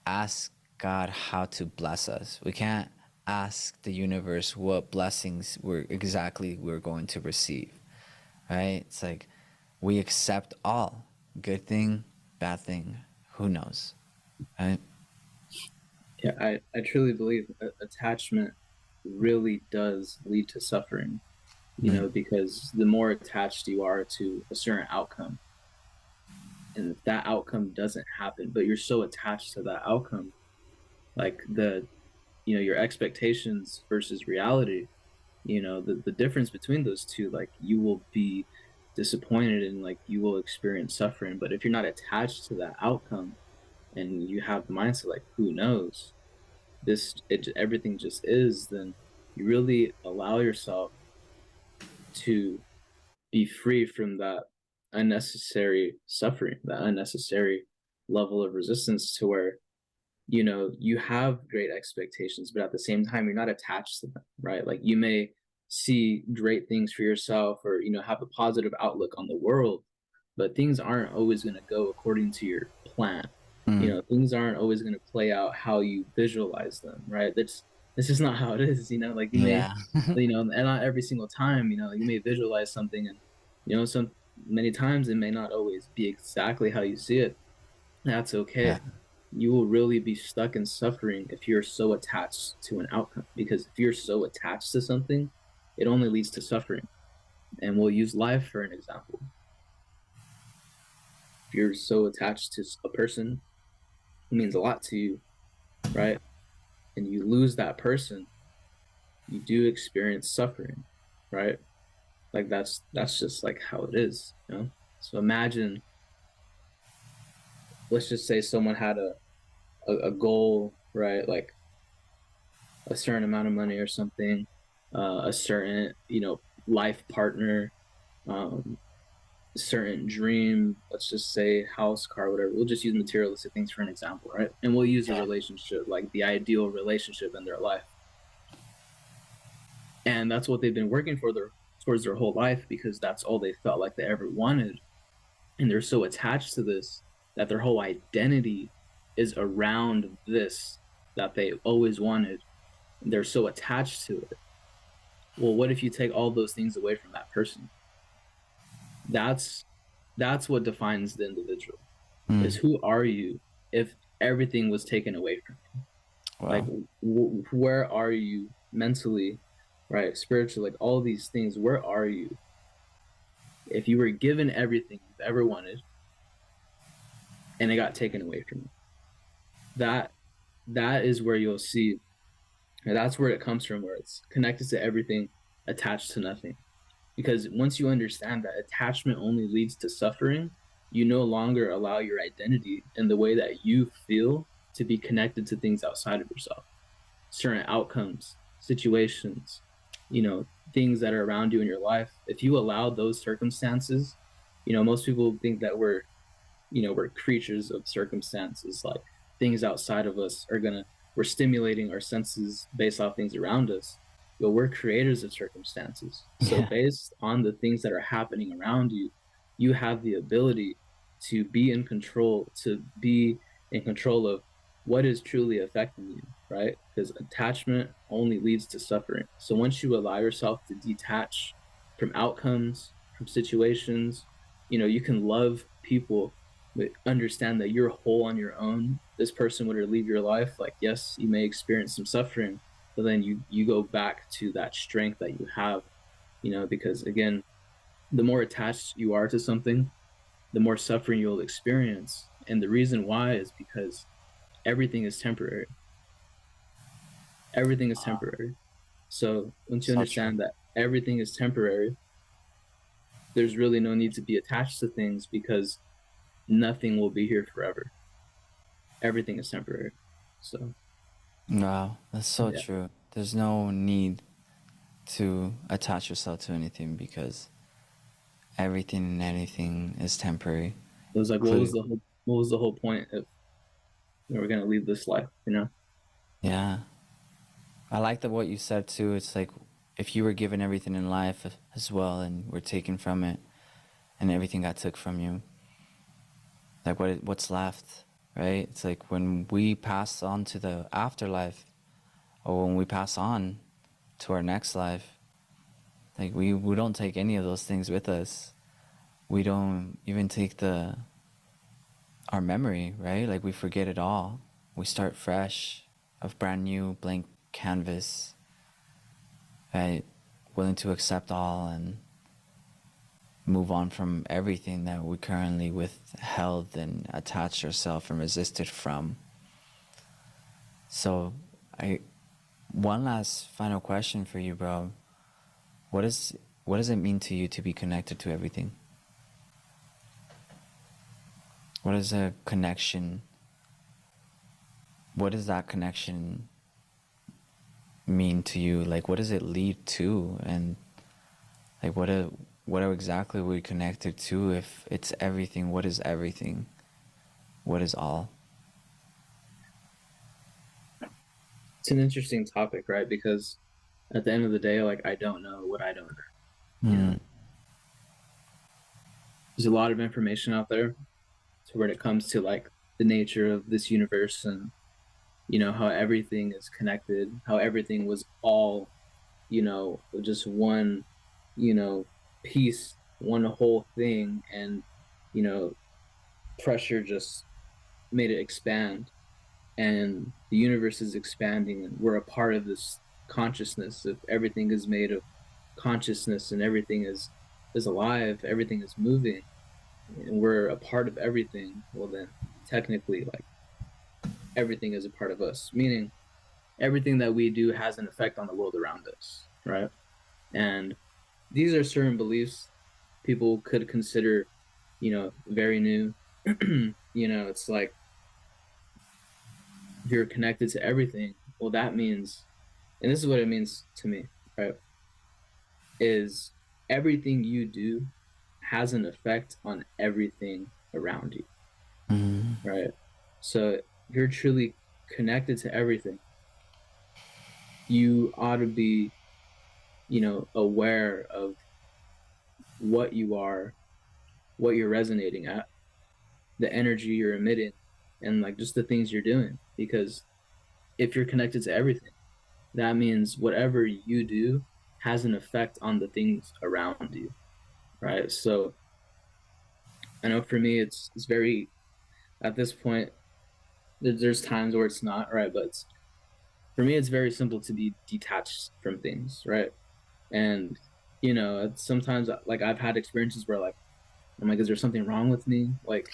ask God how to bless us. We can't ask the universe what blessings we're going to receive, right? It's like, we accept all, good thing, bad thing, who knows, right? Yeah, I truly believe attachment really does lead to suffering, Mm. because the more attached you are to a certain outcome, and if that outcome doesn't happen, but you're so attached to that outcome, like your expectations versus reality, the difference between those two, like, you will be disappointed and like you will experience suffering. But if you're not attached to that outcome and you have the mindset like, who knows, everything just is, then you really allow yourself to be free from that unnecessary suffering, that unnecessary level of resistance, to where you have great expectations, but at the same time, you're not attached to them, right? Like, you may see great things for yourself, or have a positive outlook on the world, but things aren't always going to go according to your plan. Mm. Things aren't always going to play out how you visualize them, right? That's just not how it is. Like, you may, Yeah. and not every single time, you may visualize something, and some many times it may not always be exactly how you see it. That's Yeah. okay. You will really be stuck in suffering if you're so attached to an outcome. Because if you're so attached to something, it only leads to suffering. And we'll use life for an example. If you're so attached to a person who means a lot to you, right? And you lose that person, you do experience suffering, right? Like, that's just like how it is. So imagine, let's just say someone had a goal, right? Like a certain amount of money or something, a certain life partner, um, a certain dream. Let's just say house, car, whatever. We'll just use materialistic things for an example, right? And we'll use a Yeah. relationship, like the ideal relationship in their life. And that's what they've been working for towards their whole life, because that's all they felt like they ever wanted. And they're so attached to this that their whole identity is around this that they always wanted. And they're so attached to it. Well, what if you take all those things away from that person? That's that's what defines the individual. Is Mm. who are you if everything was taken away from you? Like, Wow. where are you mentally, right? Spiritually, like all these things. Where are you if you were given everything you've ever wanted and it got taken away from you? That that is where you'll see. And that's where it comes from, where it's connected to everything, attached to nothing. Because once you understand that attachment only leads to suffering, you no longer allow your identity and the way that you feel to be connected to things outside of yourself, certain outcomes, situations, things that are around you in your life. If you allow those circumstances, most people think that we're creatures of circumstances, like things outside of us we're stimulating our senses based off things around us. But we're creators of circumstances. So Yeah. based on the things that are happening around you, you have the ability to be in control, of what is truly affecting you, right? Because attachment only leads to suffering. So once you allow yourself to detach from outcomes, from situations, you can love people, but understand that you're whole on your own. This person would leave your life. Like, yes, you may experience some suffering, but then you go back to that strength that you have, because again, the more attached you are to something, the more suffering you'll experience. And the reason why is because everything is temporary. Everything is temporary. So once you So true. understand that everything is temporary, there's really no need to be attached to things, because nothing will be here forever. Everything is temporary. So Wow, that's so yeah, true. There's no need to attach yourself to anything because everything and anything is temporary. it was like, Including, what was the whole point if we're gonna leave this life? yeah. I like that what you said too. It's like if you were given everything in life as well and were taken from it and everything got took from you, like what's left, right? It's like when we pass on to the afterlife or when we pass on to our next life, like we don't take any of those things with us. We don't even take the our memory, right? Like we forget it all. We start fresh, a brand new blank canvas, right? Willing to accept all and move on from everything that we currently withheld and attached ourselves and resisted from. So, I one last final question for you, bro. What is what does it mean to you to be connected to everything? What is a connection? What does that connection mean to you? Like, what does it lead to? And like, what are exactly we connected to? If it's everything, what is everything? What is all? It's an interesting topic, right? Because at the end of the day, like, I don't know what I don't know. You know, Mm. there's a lot of information out there to when it comes to like the nature of this universe, and how everything is connected, how everything was all just one you know piece, one whole thing, and you know pressure just made it expand, and the universe is expanding, and we're a part of this consciousness. If everything is made of consciousness and everything is alive, everything is moving, and we're a part of everything, well then technically, like, everything is a part of us, meaning everything that we do has an effect on the world around us, right? And these are certain beliefs people could consider, very new. It's like, if you're connected to everything, well, that means, and this is what it means to me, right? Is everything you do has an effect on everything around you, Mm. right? So if you're truly connected to everything, you ought to be. aware of what you are, what you're resonating at, the energy you're emitting, and like just the things you're doing. Because if you're connected to everything, that means whatever you do has an effect on the things around you, right? So I know for me, it's very at this point. There's times where it's not right, but for me, it's very simple to be detached from things, right? And sometimes like I've had experiences where like I'm like, is there something wrong with me? Like,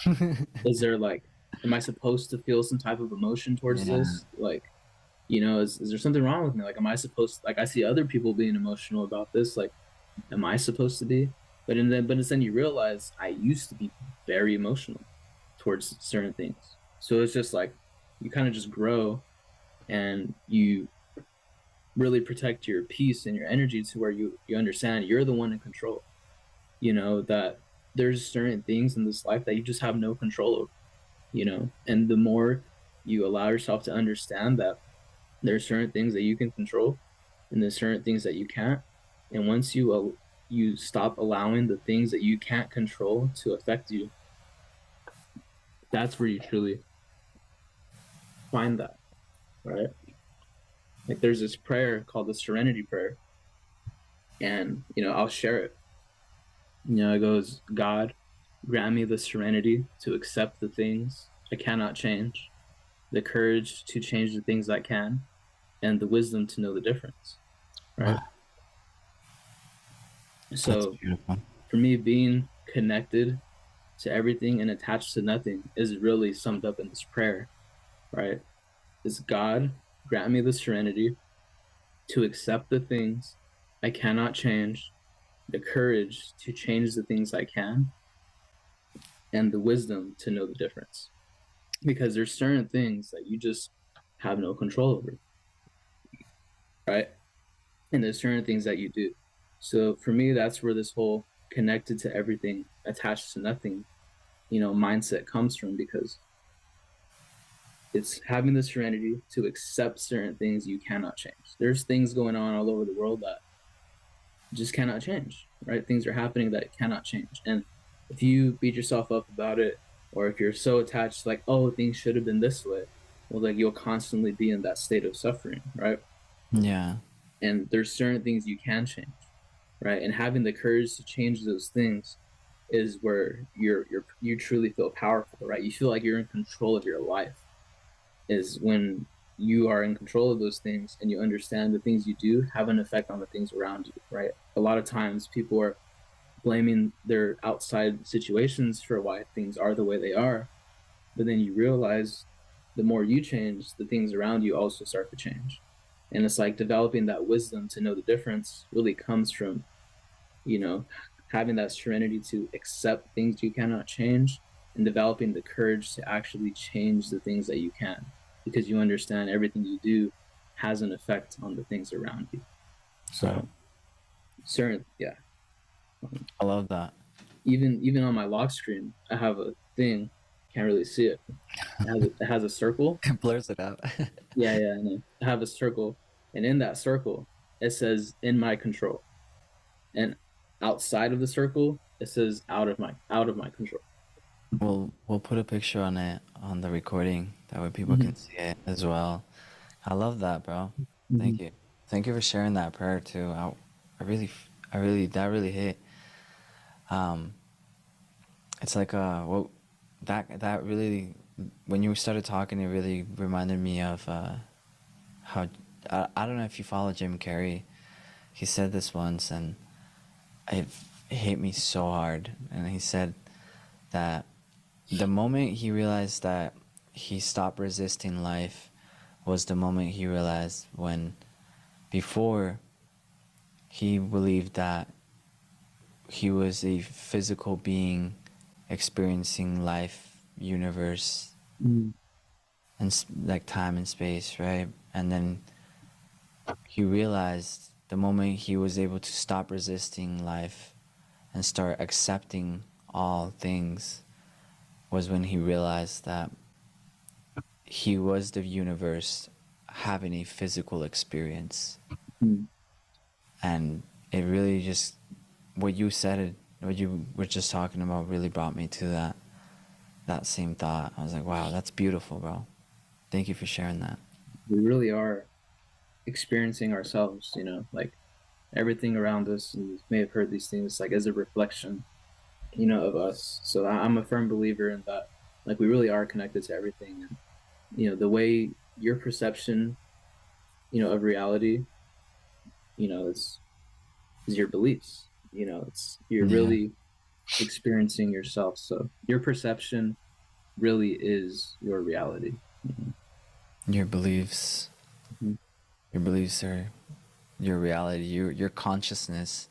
is there like, am I supposed to feel some type of emotion towards Yeah. this? Like, is there something wrong with me? Like, am I supposed like I see other people being emotional about this? Like, am I supposed to be? But then you realize I used to be very emotional towards certain things. So it's just like you kind of just grow and you really protect your peace and your energy to where you understand you're the one in control. That there's certain things in this life that you just have no control over. And the more you allow yourself to understand that there's certain things that you can control and there's certain things that you can't, and once you stop allowing the things that you can't control to affect you, that's where you truly find that, right? Like there's this prayer called the Serenity Prayer, and I'll share it. It goes, God, grant me the serenity to accept the things I cannot change, the courage to change the things I can, and the wisdom to know the difference. Right. Wow, that's So beautiful. for me, being connected to everything and attached to nothing is really summed up in this prayer. Right. Is God, grant me the serenity to accept the things I cannot change, the courage to change the things I can, and the wisdom to know the difference. Because there's certain things that you just have no control over, right? And there's certain things that you do. So for me, that's where this whole connected to everything, attached to nothing, mindset comes from, because it's having the serenity to accept certain things you cannot change. There's things going on all over the world that just cannot change, right? Things are happening that cannot change. And if you beat yourself up about it, or if you're so attached, like, oh, things should have been this way, well, like you'll constantly be in that state of suffering, right? Yeah. And there's certain things you can change, right? And having the courage to change those things is where you truly feel powerful, right? You feel like you're in control of your life. Is when you are in control of those things and you understand the things you do have an effect on the things around you, right? A lot of times people are blaming their outside situations for why things are the way they are, but then you realize the more you change, the things around you also start to change. And it's like developing that wisdom to know the difference really comes from, you know, having that serenity to accept things you cannot change and developing the courage to actually change the things that you can, because you understand everything you do has an effect on the things around you. Wow. So certain, yeah. I love that. Even on my lock screen, I have a thing. Can't really see it. It has a circle. It blurs it out. Yeah, yeah, I know. I have a circle, and in that circle, it says "in my control," and outside of the circle, it says "out of my control." We'll put a picture on it on the recording. That way people Mm-hmm. can see it as well. I love that, bro. Mm-hmm. Thank you. Thank you for sharing that prayer too. That really hit. Um, it's like well, that really, when you started talking, it really reminded me of how I don't know if you follow Jim Carrey. He said this once, and it hit me so hard. And he said that the moment he realized that he stopped resisting life was the moment he realized when before he believed that he was a physical being experiencing life, universe, Mm-hmm. and like time and space, right? And then he realized the moment he was able to stop resisting life and start accepting all things was when he realized that he was the universe having a physical experience. And it really just, what you said, what you were just talking about really brought me to that same thought. I was like, wow, that's beautiful, bro. Thank you for sharing that. We really are experiencing ourselves, like everything around us. And you may have heard these things like as a reflection, of us. So I'm a firm believer in that. Like we really are connected to everything, and the way your perception, of reality, is your beliefs. It's you're Yeah. really experiencing yourself. So your perception really is your reality. Your beliefs, Mhm. your beliefs are your reality, your consciousness.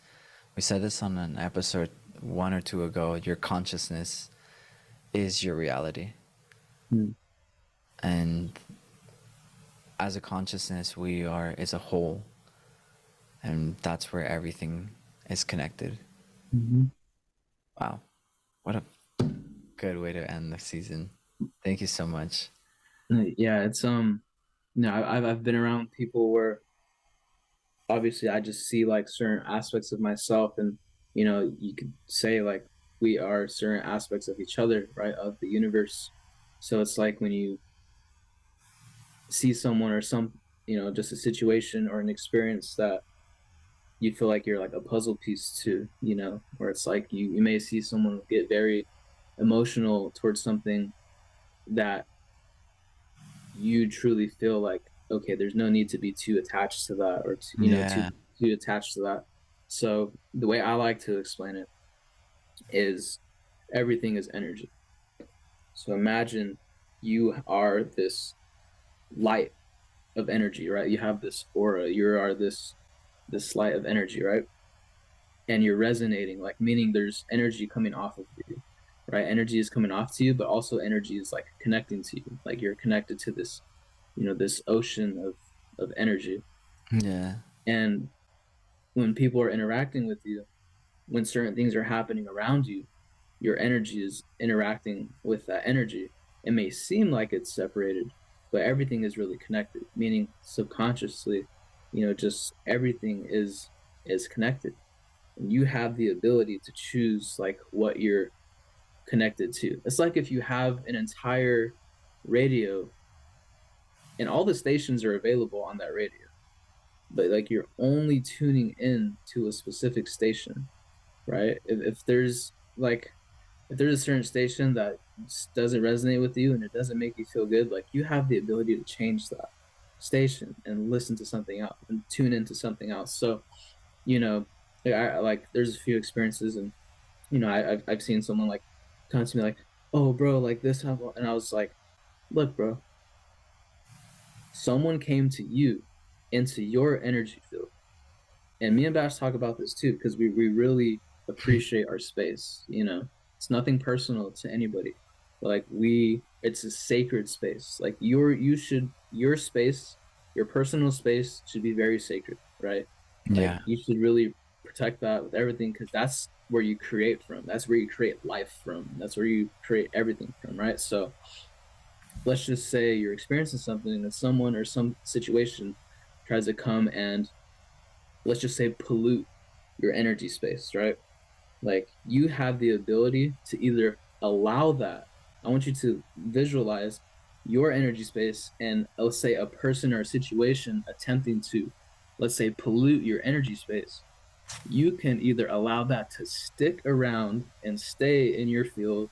We said this on an episode one or two ago. Your consciousness is your reality. Mhm. And as a consciousness, we are is a whole, and that's where everything is connected. Mhm. Wow, what a good way to end the season. Thank you so much. Yeah, it's I've been around people where obviously I just see like certain aspects of myself, and you could say like we are certain aspects of each other, right, of the universe. So it's like when you see someone or just a situation or an experience that you feel like you're like a puzzle piece to, where it's like you may see someone get very emotional towards something that you truly feel like, okay, there's no need to be too attached to that, or Yeah, too attached to that. So the way I like to explain it is everything is energy. So imagine you are this light of energy, right? You have this aura, you are this light of energy, right? And you're resonating, like meaning there's energy coming off of you, right? Energy is coming off to you, but also energy is like connecting to you. Like you're connected to this, this ocean of energy. yeah, And when people are interacting with you, when certain things are happening around you, your energy is interacting with that energy. It may seem like it's separated, but everything is really connected, meaning subconsciously, just everything is connected. And you have the ability to choose like what you're connected to. It's like if you have an entire radio and all the stations are available on that radio, but like you're only tuning in to a specific station, right? If there's like if there's a certain station that doesn't resonate with you and it doesn't make you feel good, like you have the ability to change that station and listen to something else and tune into something else. So, you know, I like there's a few experiences, and I've seen someone like come to me like, "Oh, bro, like this," and I was like, "Look, bro, someone came to you into your energy field." And me and Bash talk about this too, because we really appreciate our space. It's nothing personal to anybody, but like it's a sacred space. Like your space, your personal space should be very sacred, right? Like yeah, you should really protect that with everything, because that's where you create from. That's where you create life from. That's where you create everything from, right? So let's just say you're experiencing something, and someone or some situation tries to come and, let's just say, pollute your energy space, right? Like you have the ability to either allow that. I want you to visualize your energy space and, let's say, a person or a situation attempting to, let's say, pollute your energy space. You can either allow that to stick around and stay in your field,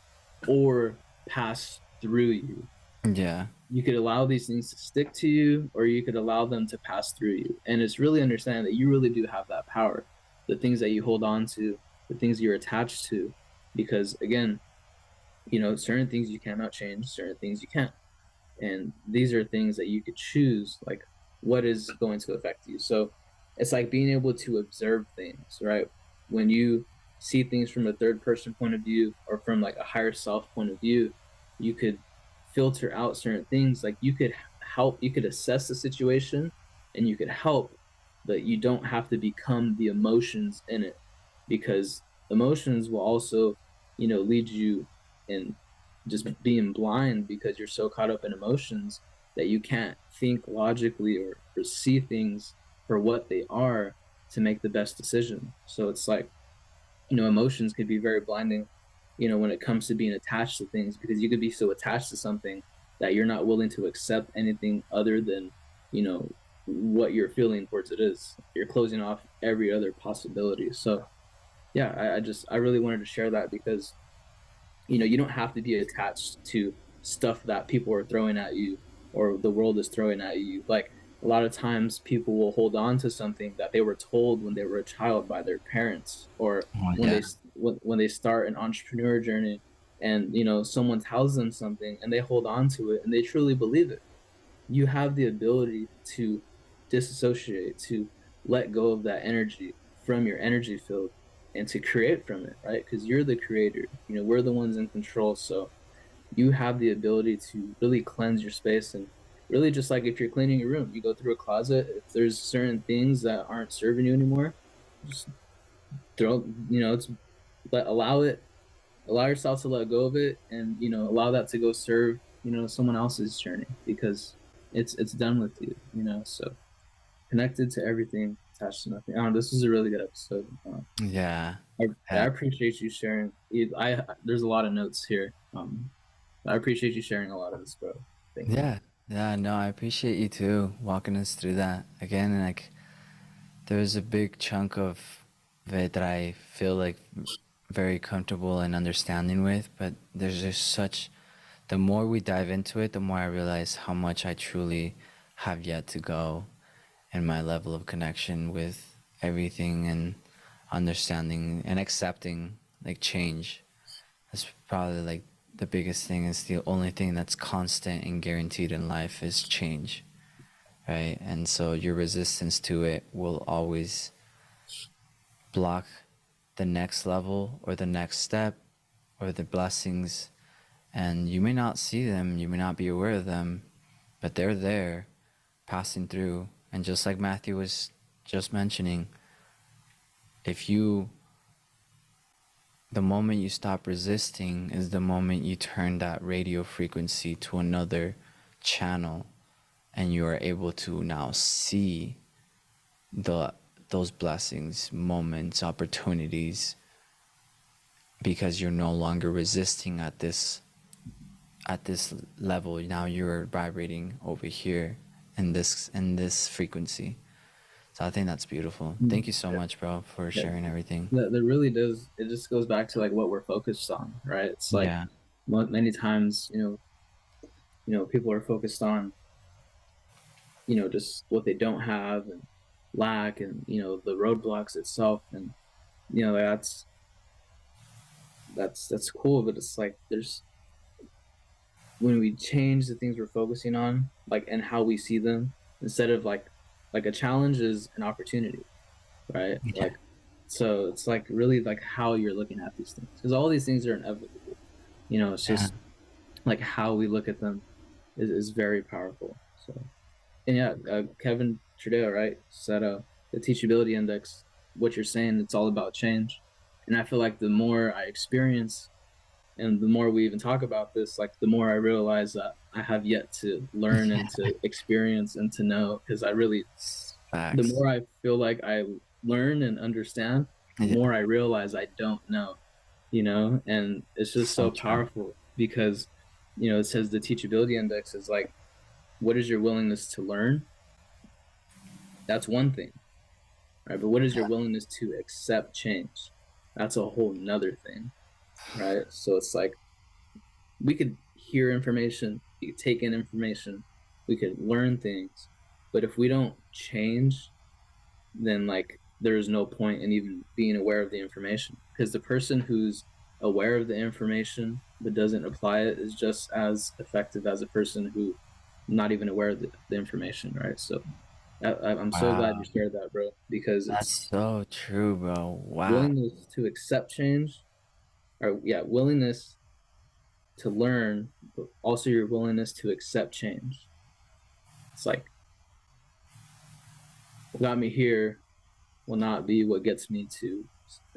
or pass through you. yeah, You could allow these things to stick to you, or you could allow them to pass through you. And it's really understanding that you really do have that power, the things that you hold on to, the things you're attached to. Because again, certain things you cannot change, certain things you can't. And these are things that you could choose, like what is going to affect you. So it's like being able to observe things, right? When you see things from a third person point of view, or from like a higher self point of view, you could filter out certain things. Like you could assess the situation and you could help, but you don't have to become the emotions in it, because emotions will also, lead you in just being blind, because you're so caught up in emotions that you can't think logically, or see things for what they are. to make the best decision. So it's like, emotions could be very blinding, when it comes to being attached to things, because you could be so attached to something that you're not willing to accept anything other than, you know, what you're feeling towards it is. You're closing off every other possibility. So yeah, I really wanted to share that because, you don't have to be attached to stuff that people are throwing at you or the world is throwing at you. Like a lot of times people will hold on to something that they were told when they were a child by their parents, or Oh, when yeah. they start an entrepreneur journey, and someone tells them something and they hold on to it and they truly believe it. You have the ability to disassociate, to let go of that energy from your energy field and to create from it, right? Because you're the creator. We're the ones in control. So you have the ability to really cleanse your space, and really, just like if you're cleaning your room, you go through a closet. If there's certain things that aren't serving you anymore, just throw, it's allow it, allow yourself to let go of it, and allow that to go serve someone else's journey, because it's done with you. So connected to everything, attached to nothing. This was a really good episode. Yeah. I appreciate you sharing. There's a lot of notes here. I appreciate you sharing a lot of this, bro. Thank you. Yeah. Yeah, no, I appreciate you too walking us through that. Again, like there's a big chunk of it that I feel like very comfortable and understanding with, but there's just such, the more we dive into it, the more I realize how much I truly have yet to go in my level of connection with everything and understanding and accepting like change. That's probably like the biggest thing. Is the only thing that's constant and guaranteed in life is change, right? And so your resistance to it will always block the next level or the next step or the blessings, and you may not see them, you may not be aware of them, but they're there passing through. And just like Matthew was just mentioning, if you, the moment you stop resisting is the moment you turn that radio frequency to another channel, and you are able to now see the those blessings, moments, opportunities, because you're no longer resisting at this level. Now you're vibrating over here in this frequency. So I think that's beautiful. Thank you so Yeah, much, bro, for yeah. sharing everything. That really does. It just goes back to like what we're focused on, right? It's like Yeah. many times, people are focused on, just what they don't have and lack, and the roadblocks itself, and that's cool, but it's like there's when we change the things we're focusing on, like, and how we see them, instead of like a challenge is an opportunity, right? Yeah. Like, so it's like really like how you're looking at these things, because all these things are inevitable. It's Yeah. just like how we look at them is very powerful. So, and yeah, Kevin Trudeau, right, said the teachability index. What you're saying, it's all about change, and I feel like the more I experience and the more we even talk about this, like the more I realize that I have yet to learn and to experience and to know, because the Facts. more I feel like I learn and understand, the Yeah. more I realize I don't know, and it's just So so true. powerful because, it says the teachability index is like, what is your willingness to learn? That's one thing, right? But what is your willingness to accept change? That's a whole nother thing, right? So it's like, we could hear information, we could take in information, we could learn things, but if we don't change, then like there's no point in even being aware of the information, because the person who's aware of the information but doesn't apply it is just as effective as a person who not even aware of the information, right? So I'm so glad you Wow. shared that, bro, because That's it's so true, bro. Wow. willingness to accept change, or yeah, willingness to learn, but also your willingness to accept change. It's like, what got me here will not be what gets me to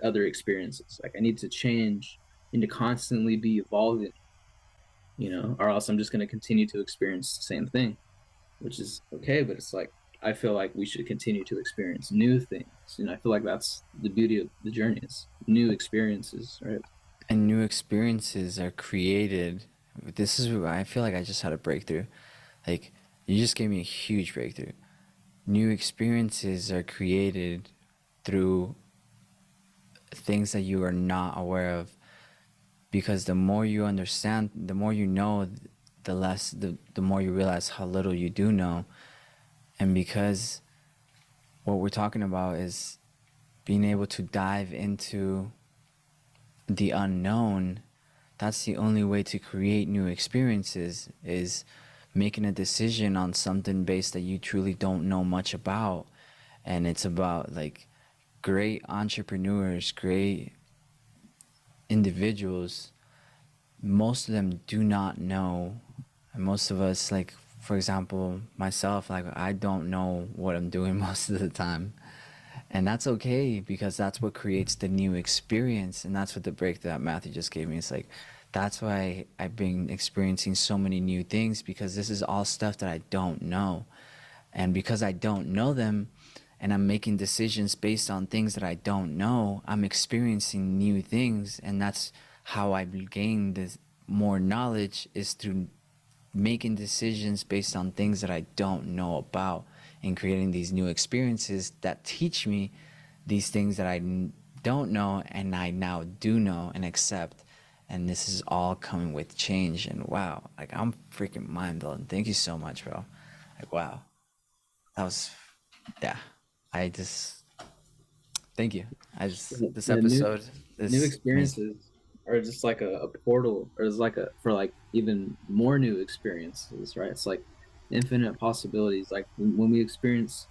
other experiences. Like, I need to change and to constantly be evolving, or else I'm just going to continue to experience the same thing, which is okay. But it's like, I feel like we should continue to experience new things. I feel like that's the beauty of the journey is new experiences, right? And new experiences are created. This is where I feel like I just had a breakthrough. Like, you just gave me a huge breakthrough. New experiences are created through things that you are not aware of, because the more you understand, the more you know, the more you realize how little you do know. And because what we're talking about is being able to dive into the unknown, that's the only way to create new experiences, is making a decision on something based that you truly don't know much about. And it's about like great entrepreneurs, great individuals, most of them do not know. And most of us, like, for example, myself, like, I don't know what I'm doing most of the time. And that's okay, because that's what creates the new experience. And that's what the break that Matthew just gave me. It's like, that's why I've been experiencing so many new things, because this is all stuff that I don't know. And because I don't know them, and I'm making decisions based on things that I don't know, I'm experiencing new things. And that's how I gain this more knowledge, is through making decisions based on things that I don't know about, and creating these new experiences that teach me these things that I don't know and I now do know and accept. And this is all coming with change. And wow, like, I'm freaking mind blown. Thank you so much, bro. Like, wow, that was, yeah. I just, thank you. This Yeah, new episode new is amazing. experiences are just like a portal, or it's like a for like even more new experiences, right? It's like infinite possibilities. Like when we experience,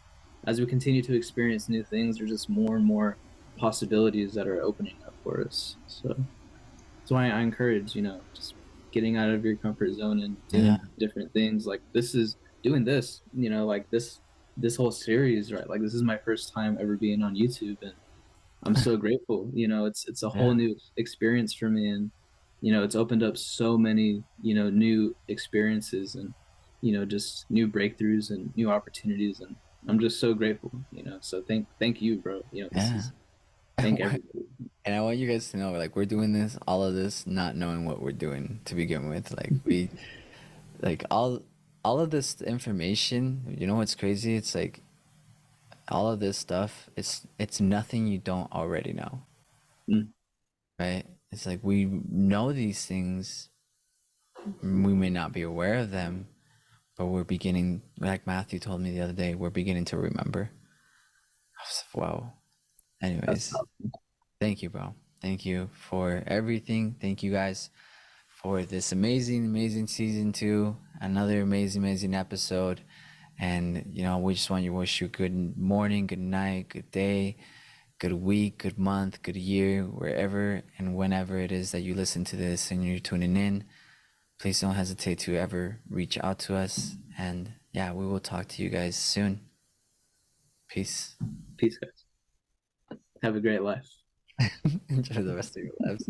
as we continue to experience new things, there's just more and more possibilities that are opening up for us. So that's why I encourage, just getting out of your comfort zone and Yeah. doing different things. Like this is doing this, like this whole series, right? Like this is my first time ever being on YouTube, and I'm so grateful. It's a whole Yeah. new experience for me, and it's opened up so many new experiences, and just new breakthroughs and new opportunities, and I'm just so grateful. So thank you, bro. This Yeah. is thank everybody. And I want you guys to know, like, we're doing this, all of this, not knowing what we're doing to begin with. Like, like, all of this information, you know what's crazy? It's like, all of this stuff, it's nothing you don't already know, Mm, right? It's like, we know these things, we may not be aware of them, but we're beginning, like Matthew told me the other day, we're beginning to remember. I was like, wow. that's Anyways, thank you, bro. Thank you for everything. Thank you guys for this amazing, amazing season two. Another amazing, amazing episode. And, we just want to wish you good morning, good night, good day, good week, good month, good year, wherever and whenever it is that you listen to this and you're tuning in. Please don't hesitate to ever reach out to us. And yeah, we will talk to you guys soon. Peace. peace, guys. Have a great life. Enjoy the rest of your lives.